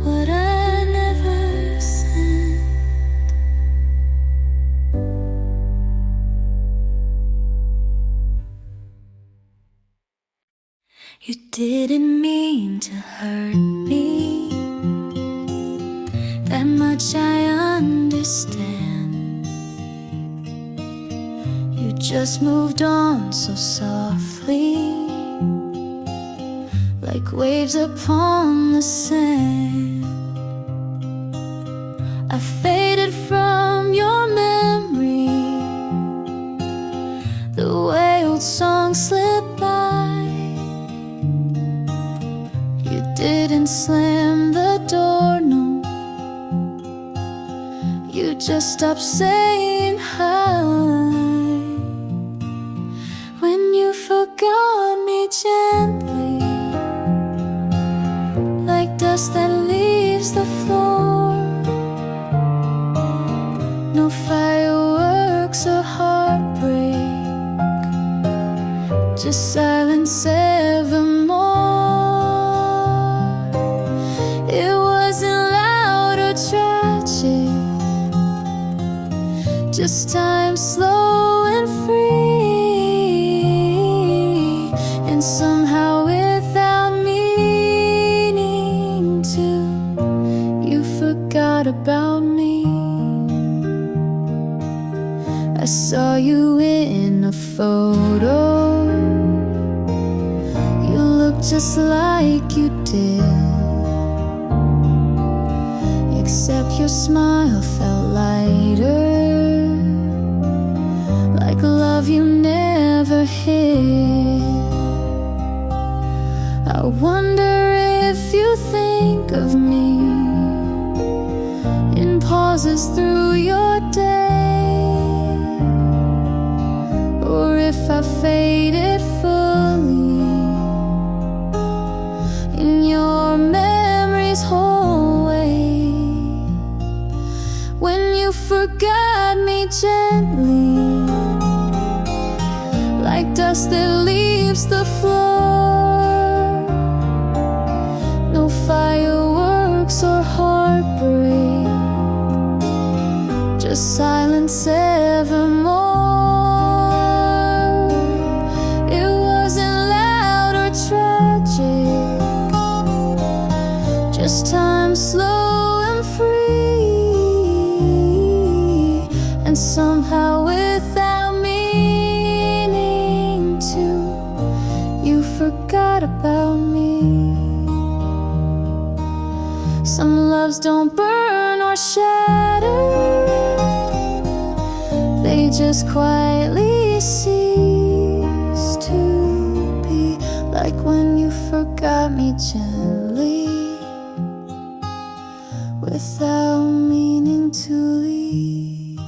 what I never sent. You didn't mean to hurt me, that much I understand. You just moved on so softly, like waves upon the sand. I faded from your memory, the way old songs slip by. You didn't slam the door, no. You just stopped saying hi. When you forgot me gently, like dust that leaves the floor. No fireworks or heartbreak, just silence evermore. It wasn't loud or tragic, just time slow and free. And somehow without meaning to, you forgot about me. I saw you in a photo, you looked just like you did, except your smile felt lighter, like love you never hid. I wonder if you think of me in pauses through your day, or if I faded fully in your memory's hallway. When you forgot me gently, like dust that leaves the floor. No fireworks or heartbreak, just silence evermore. It wasn't loud or tragic, just time slow and free. And somehow without meaning to, you forgot about me. Some loves don't burn or shatter, they just quietly cease to be. Like when you forgot me gently, without meaning to leave.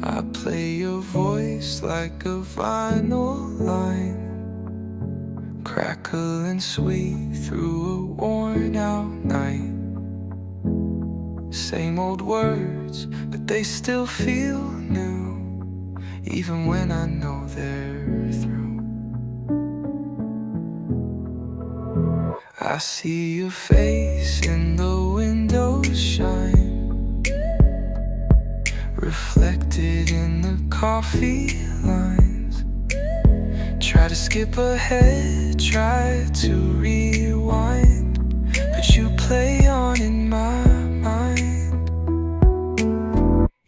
I play your voice like a vinyl line, crackling sweet through a worn out night. Same old words, but they still feel new, even when I know they're through. I see your face in the windows shine, reflected in the coffee lines. Try to skip ahead, try to rewind, but you play on in my mind.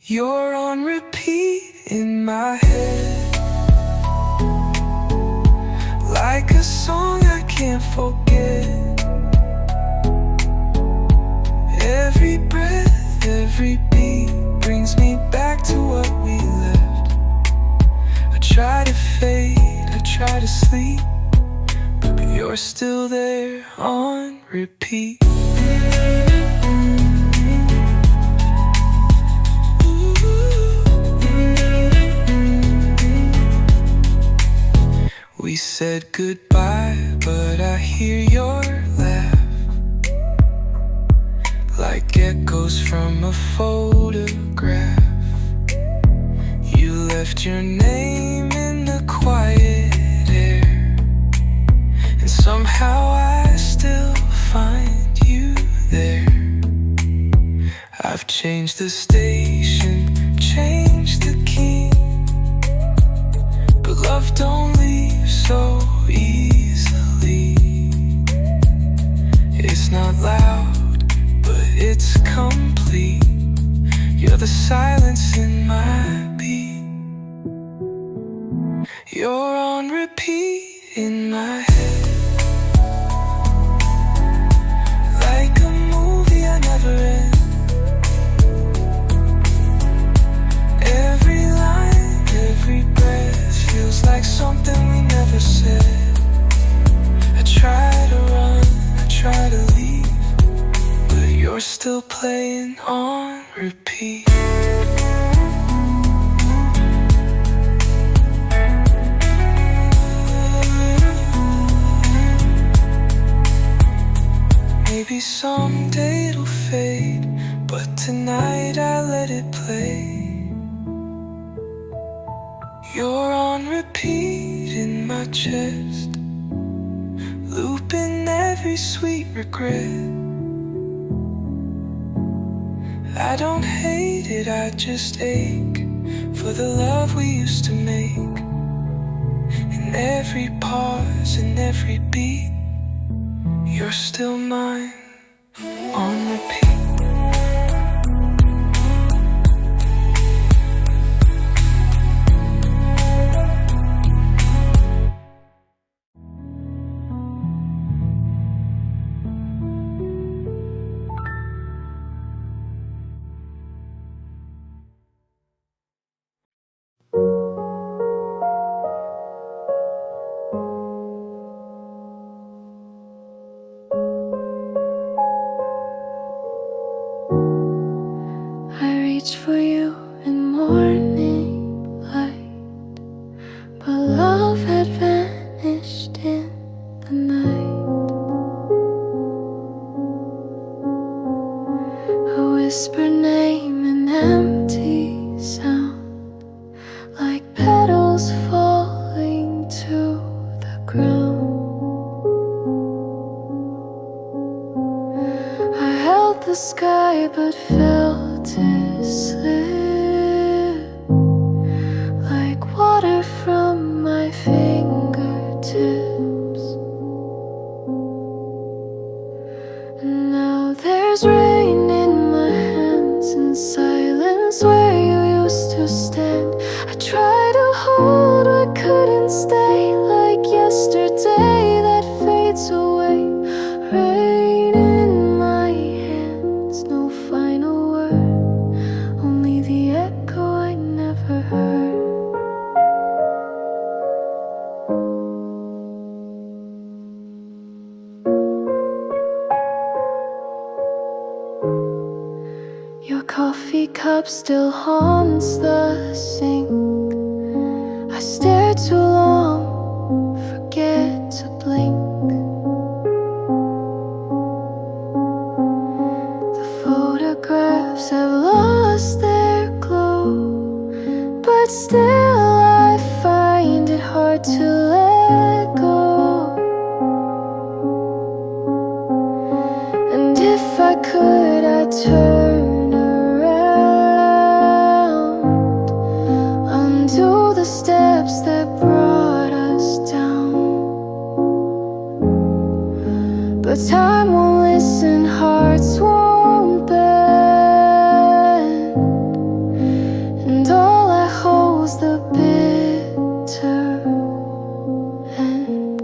You're on repeat in my head, like a song I can't forget. Every breath, every beat brings me back to what we left. I try to fade, I try to sleep, but you're still there on repeat. Ooh. said goodbye, but I hear your laugh, like echoes from a photograph. You left your name in the quiet air, and somehow I still find you there. I've changed the station, changed the key, but love don't leave so easily. It's not loud, but it's complete. You're the silence in my beat. You're on repeat in my head, like a movie I never end. Every line, every breath feels like something we never said. I try to run, I try to leave, but you're still playing on repeat. Maybe someday it'll fade, but tonight I let it play. You're on repeat in my chest, looping every sweet regret. I don't hate it, I just ache for the love we used to make. In every pause, in every beat, you're still mine, on repeat.
Reach for you in morning light, but love had vanished in the night. A whispered name, an empty sound, like petals falling to the ground. I held the sky but felt it slip, like water from my fingertips. And now there's rain in my hands and silence where you used to stand. I try to hold what couldn't stay, like yesterday that fades away. Rain in my hands, no final word, only the echo I never heard. Your coffee cup still haunts the sink. I stare too long, forget to blink. The photographs have lost their glow, but still I find it hard to let go. And if I could, I'd turn around, undo the steps that brought us down. But time won't listen, hearts won't bend, and all I hold's the bitter end.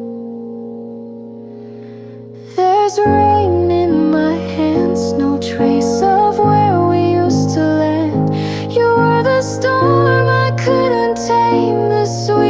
There's rain in my hands, no trace of where we used to land. You were the storm I couldn't tame, the sweet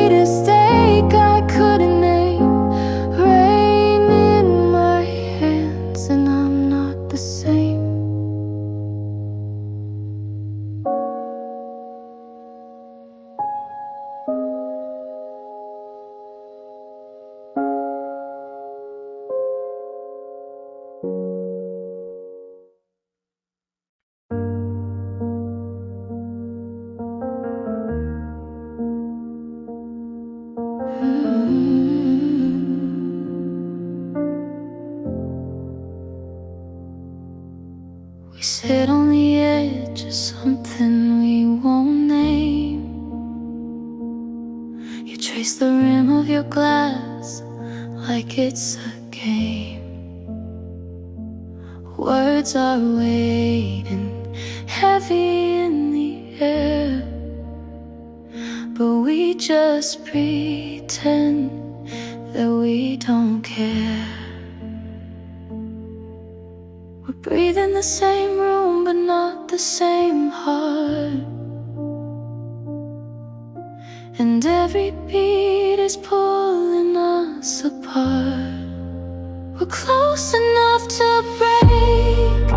Race the rim of your glass like it's a game. Words are waiting heavy in the air, but we just pretend that we don't care. We're breathing the same room but not the same heart, and every beat is pulling us apart. We're close enough to break.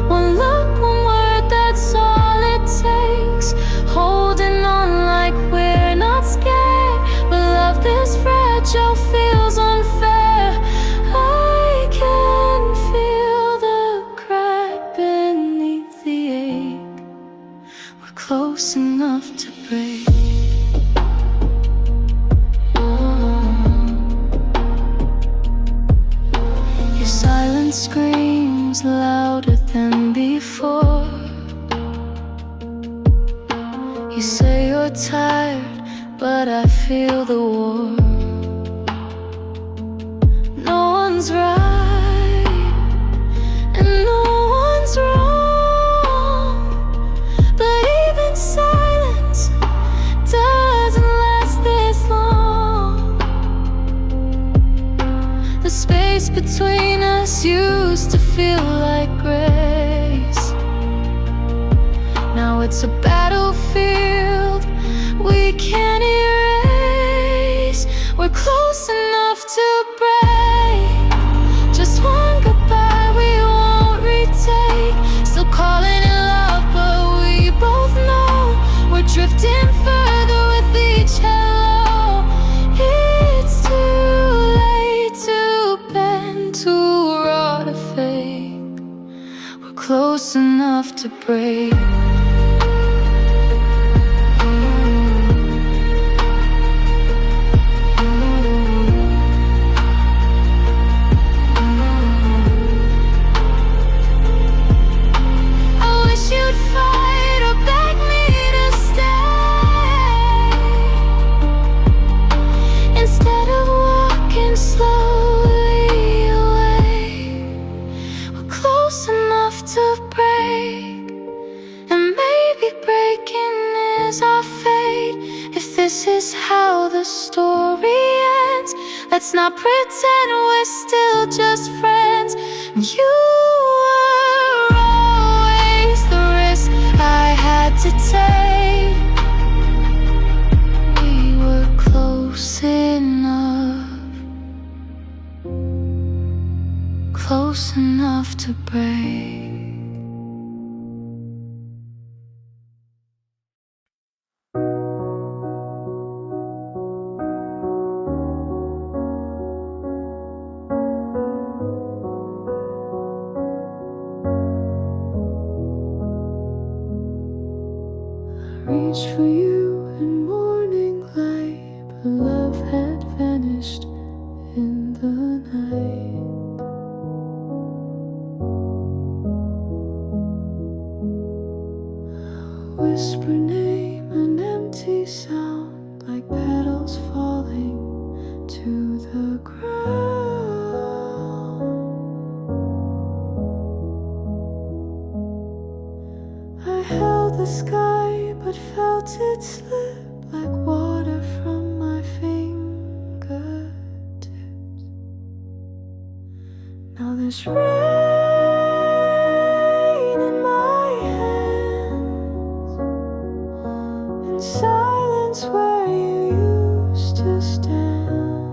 One look, one word, that's all it takes. Holding on like we're not scared, but love this fragile feels unfair. I can feel the crack beneath the ache. We're close enough to break. Silence screams louder than before. You say you're tired, but I feel the war. No one's right and no one's wrong, but even silence doesn't last this long. The space between us used to feel like grace. Now it's a battlefield we can't erase. We're close enough to break. Just one goodbye we won't retake. Still calling it love, but we both know we're drifting further with each hello. It's too late to bend, too raw to fake. We're close enough to break. This is how the story ends. Let's not pretend we're still just friends. You were always the risk I had to take. We were close enough to break. Reached for you in morning light, but love had vanished in the night. Whisper name, an empty sound, like petals falling to the ground. I held the sky, but felt it slip like water from my fingertips. Now there's rain in my hands, and silence where you used to stand.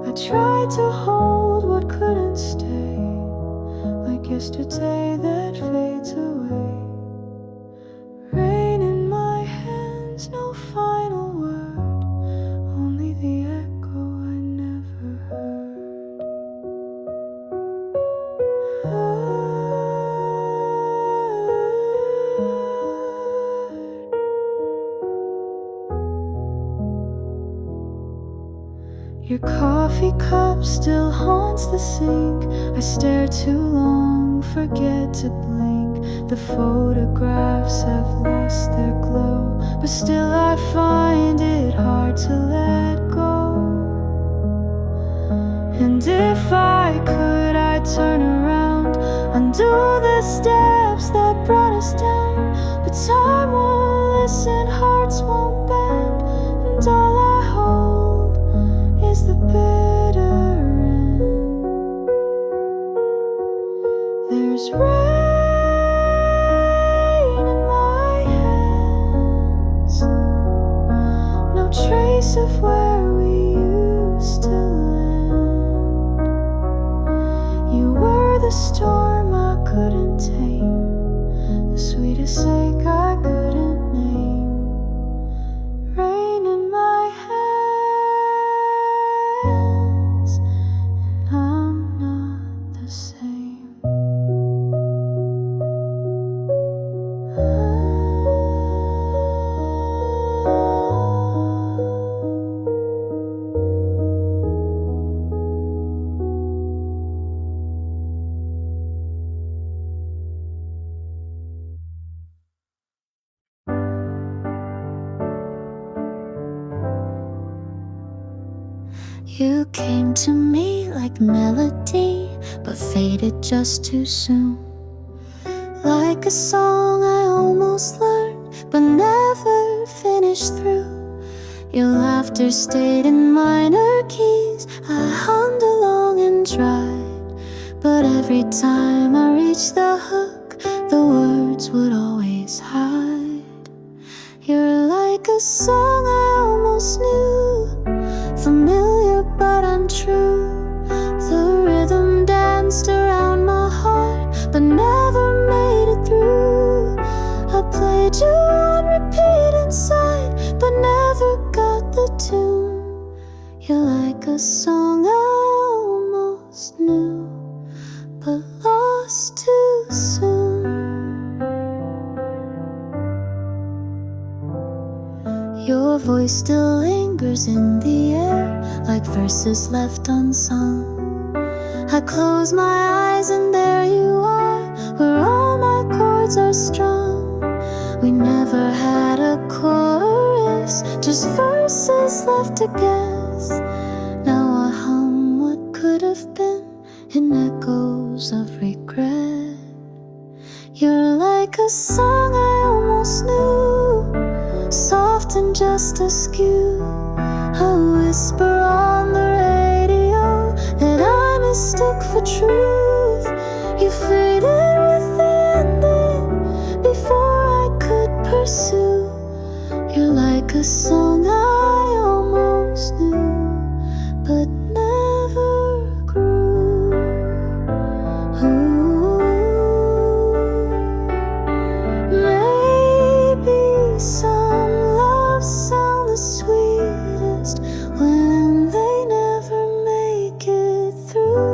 I tried to hold what couldn't stay, like yesterday that fades away. Rain in my hands, no final word, only the echo I never heard. Your coffee cup still haunts the sink. I stare too long, forget to blink. The photographs have lost their glow, but still I find it hard hard to let go. And if I could, I'd turn around, undo the steps that brought us down. But time won't listen, hearts won't bend, and all I hold is the bitter end. There's rain in my hands, no trace of where we used to land. You were the storm I couldn't tame, the sweetest ache I couldn't name. Rain in my hands, and I'm not the same. You came to me like melody, but faded just too soon. Like a song I almost learned, but never finished through. Your laughter stayed in minor keys. I hummed along and tried, but every time I reached the hook, the words would always hide. You're like a song I almost knew, familiar but untrue. The rhythm danced around my heart, but never made it through. I played you on repeat inside, but never got the tune. You're like a song I almost knew, but lost too soon. Your voice still lingers in the air, like verses left unsung. I close my eyes and there you are, where all my chords are strung. We never had a chorus, just verses left to guess. Now I hum what could have been in echoes of regret. You're like a song I almost knew, soft and just askew, a whisper on the radio that I mistook for truth. You faded with the ending before I could pursue. You're like a song I almost knew, but never grew. Ooh, maybe some loves sound the sweetest when they never make it through.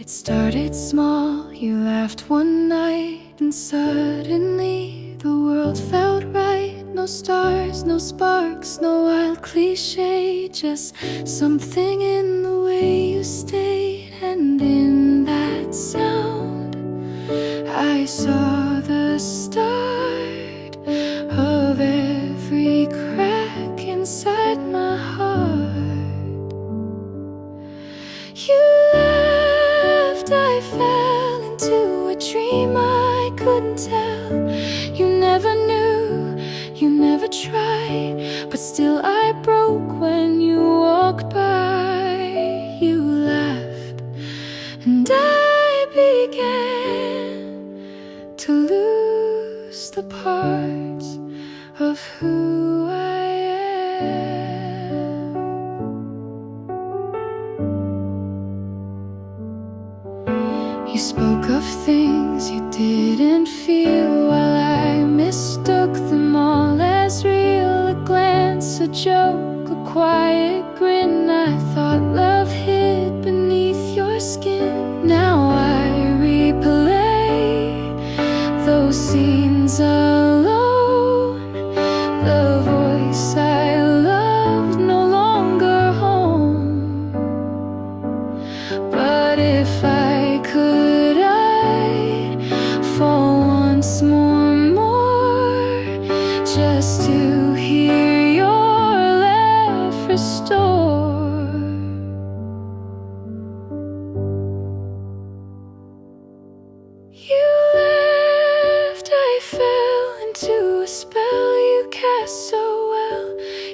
It started small, you laughed one night, and suddenly the world felt right. No stars, no sparks, no wild cliche, just something in the way you stayed. And in that sound, I saw the start of every crack inside my heart. You left, I fell into a dream I couldn't tell. You never knew, you never tried, but still I broke when you walked by. You laughed, and I began to lose the parts of who I am. You spoke of things you didn't feel, while I mistook them all as real. A glance, a joke, a quiet grin. I thought love hid beneath your skin. Now I replay those scenes alone. The voice I loved no longer home. But if I could, I'd fall once more, just to hear your laugh restore. You left, I fell into a spell you cast so well.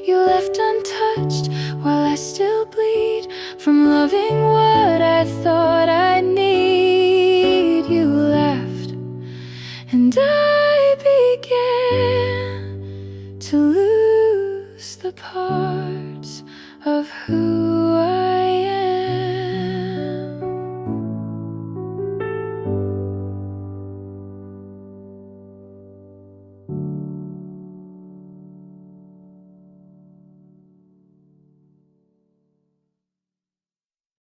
You left untouched while I still bleed from loving what I thought I'd need. You left and I began to lose the parts of who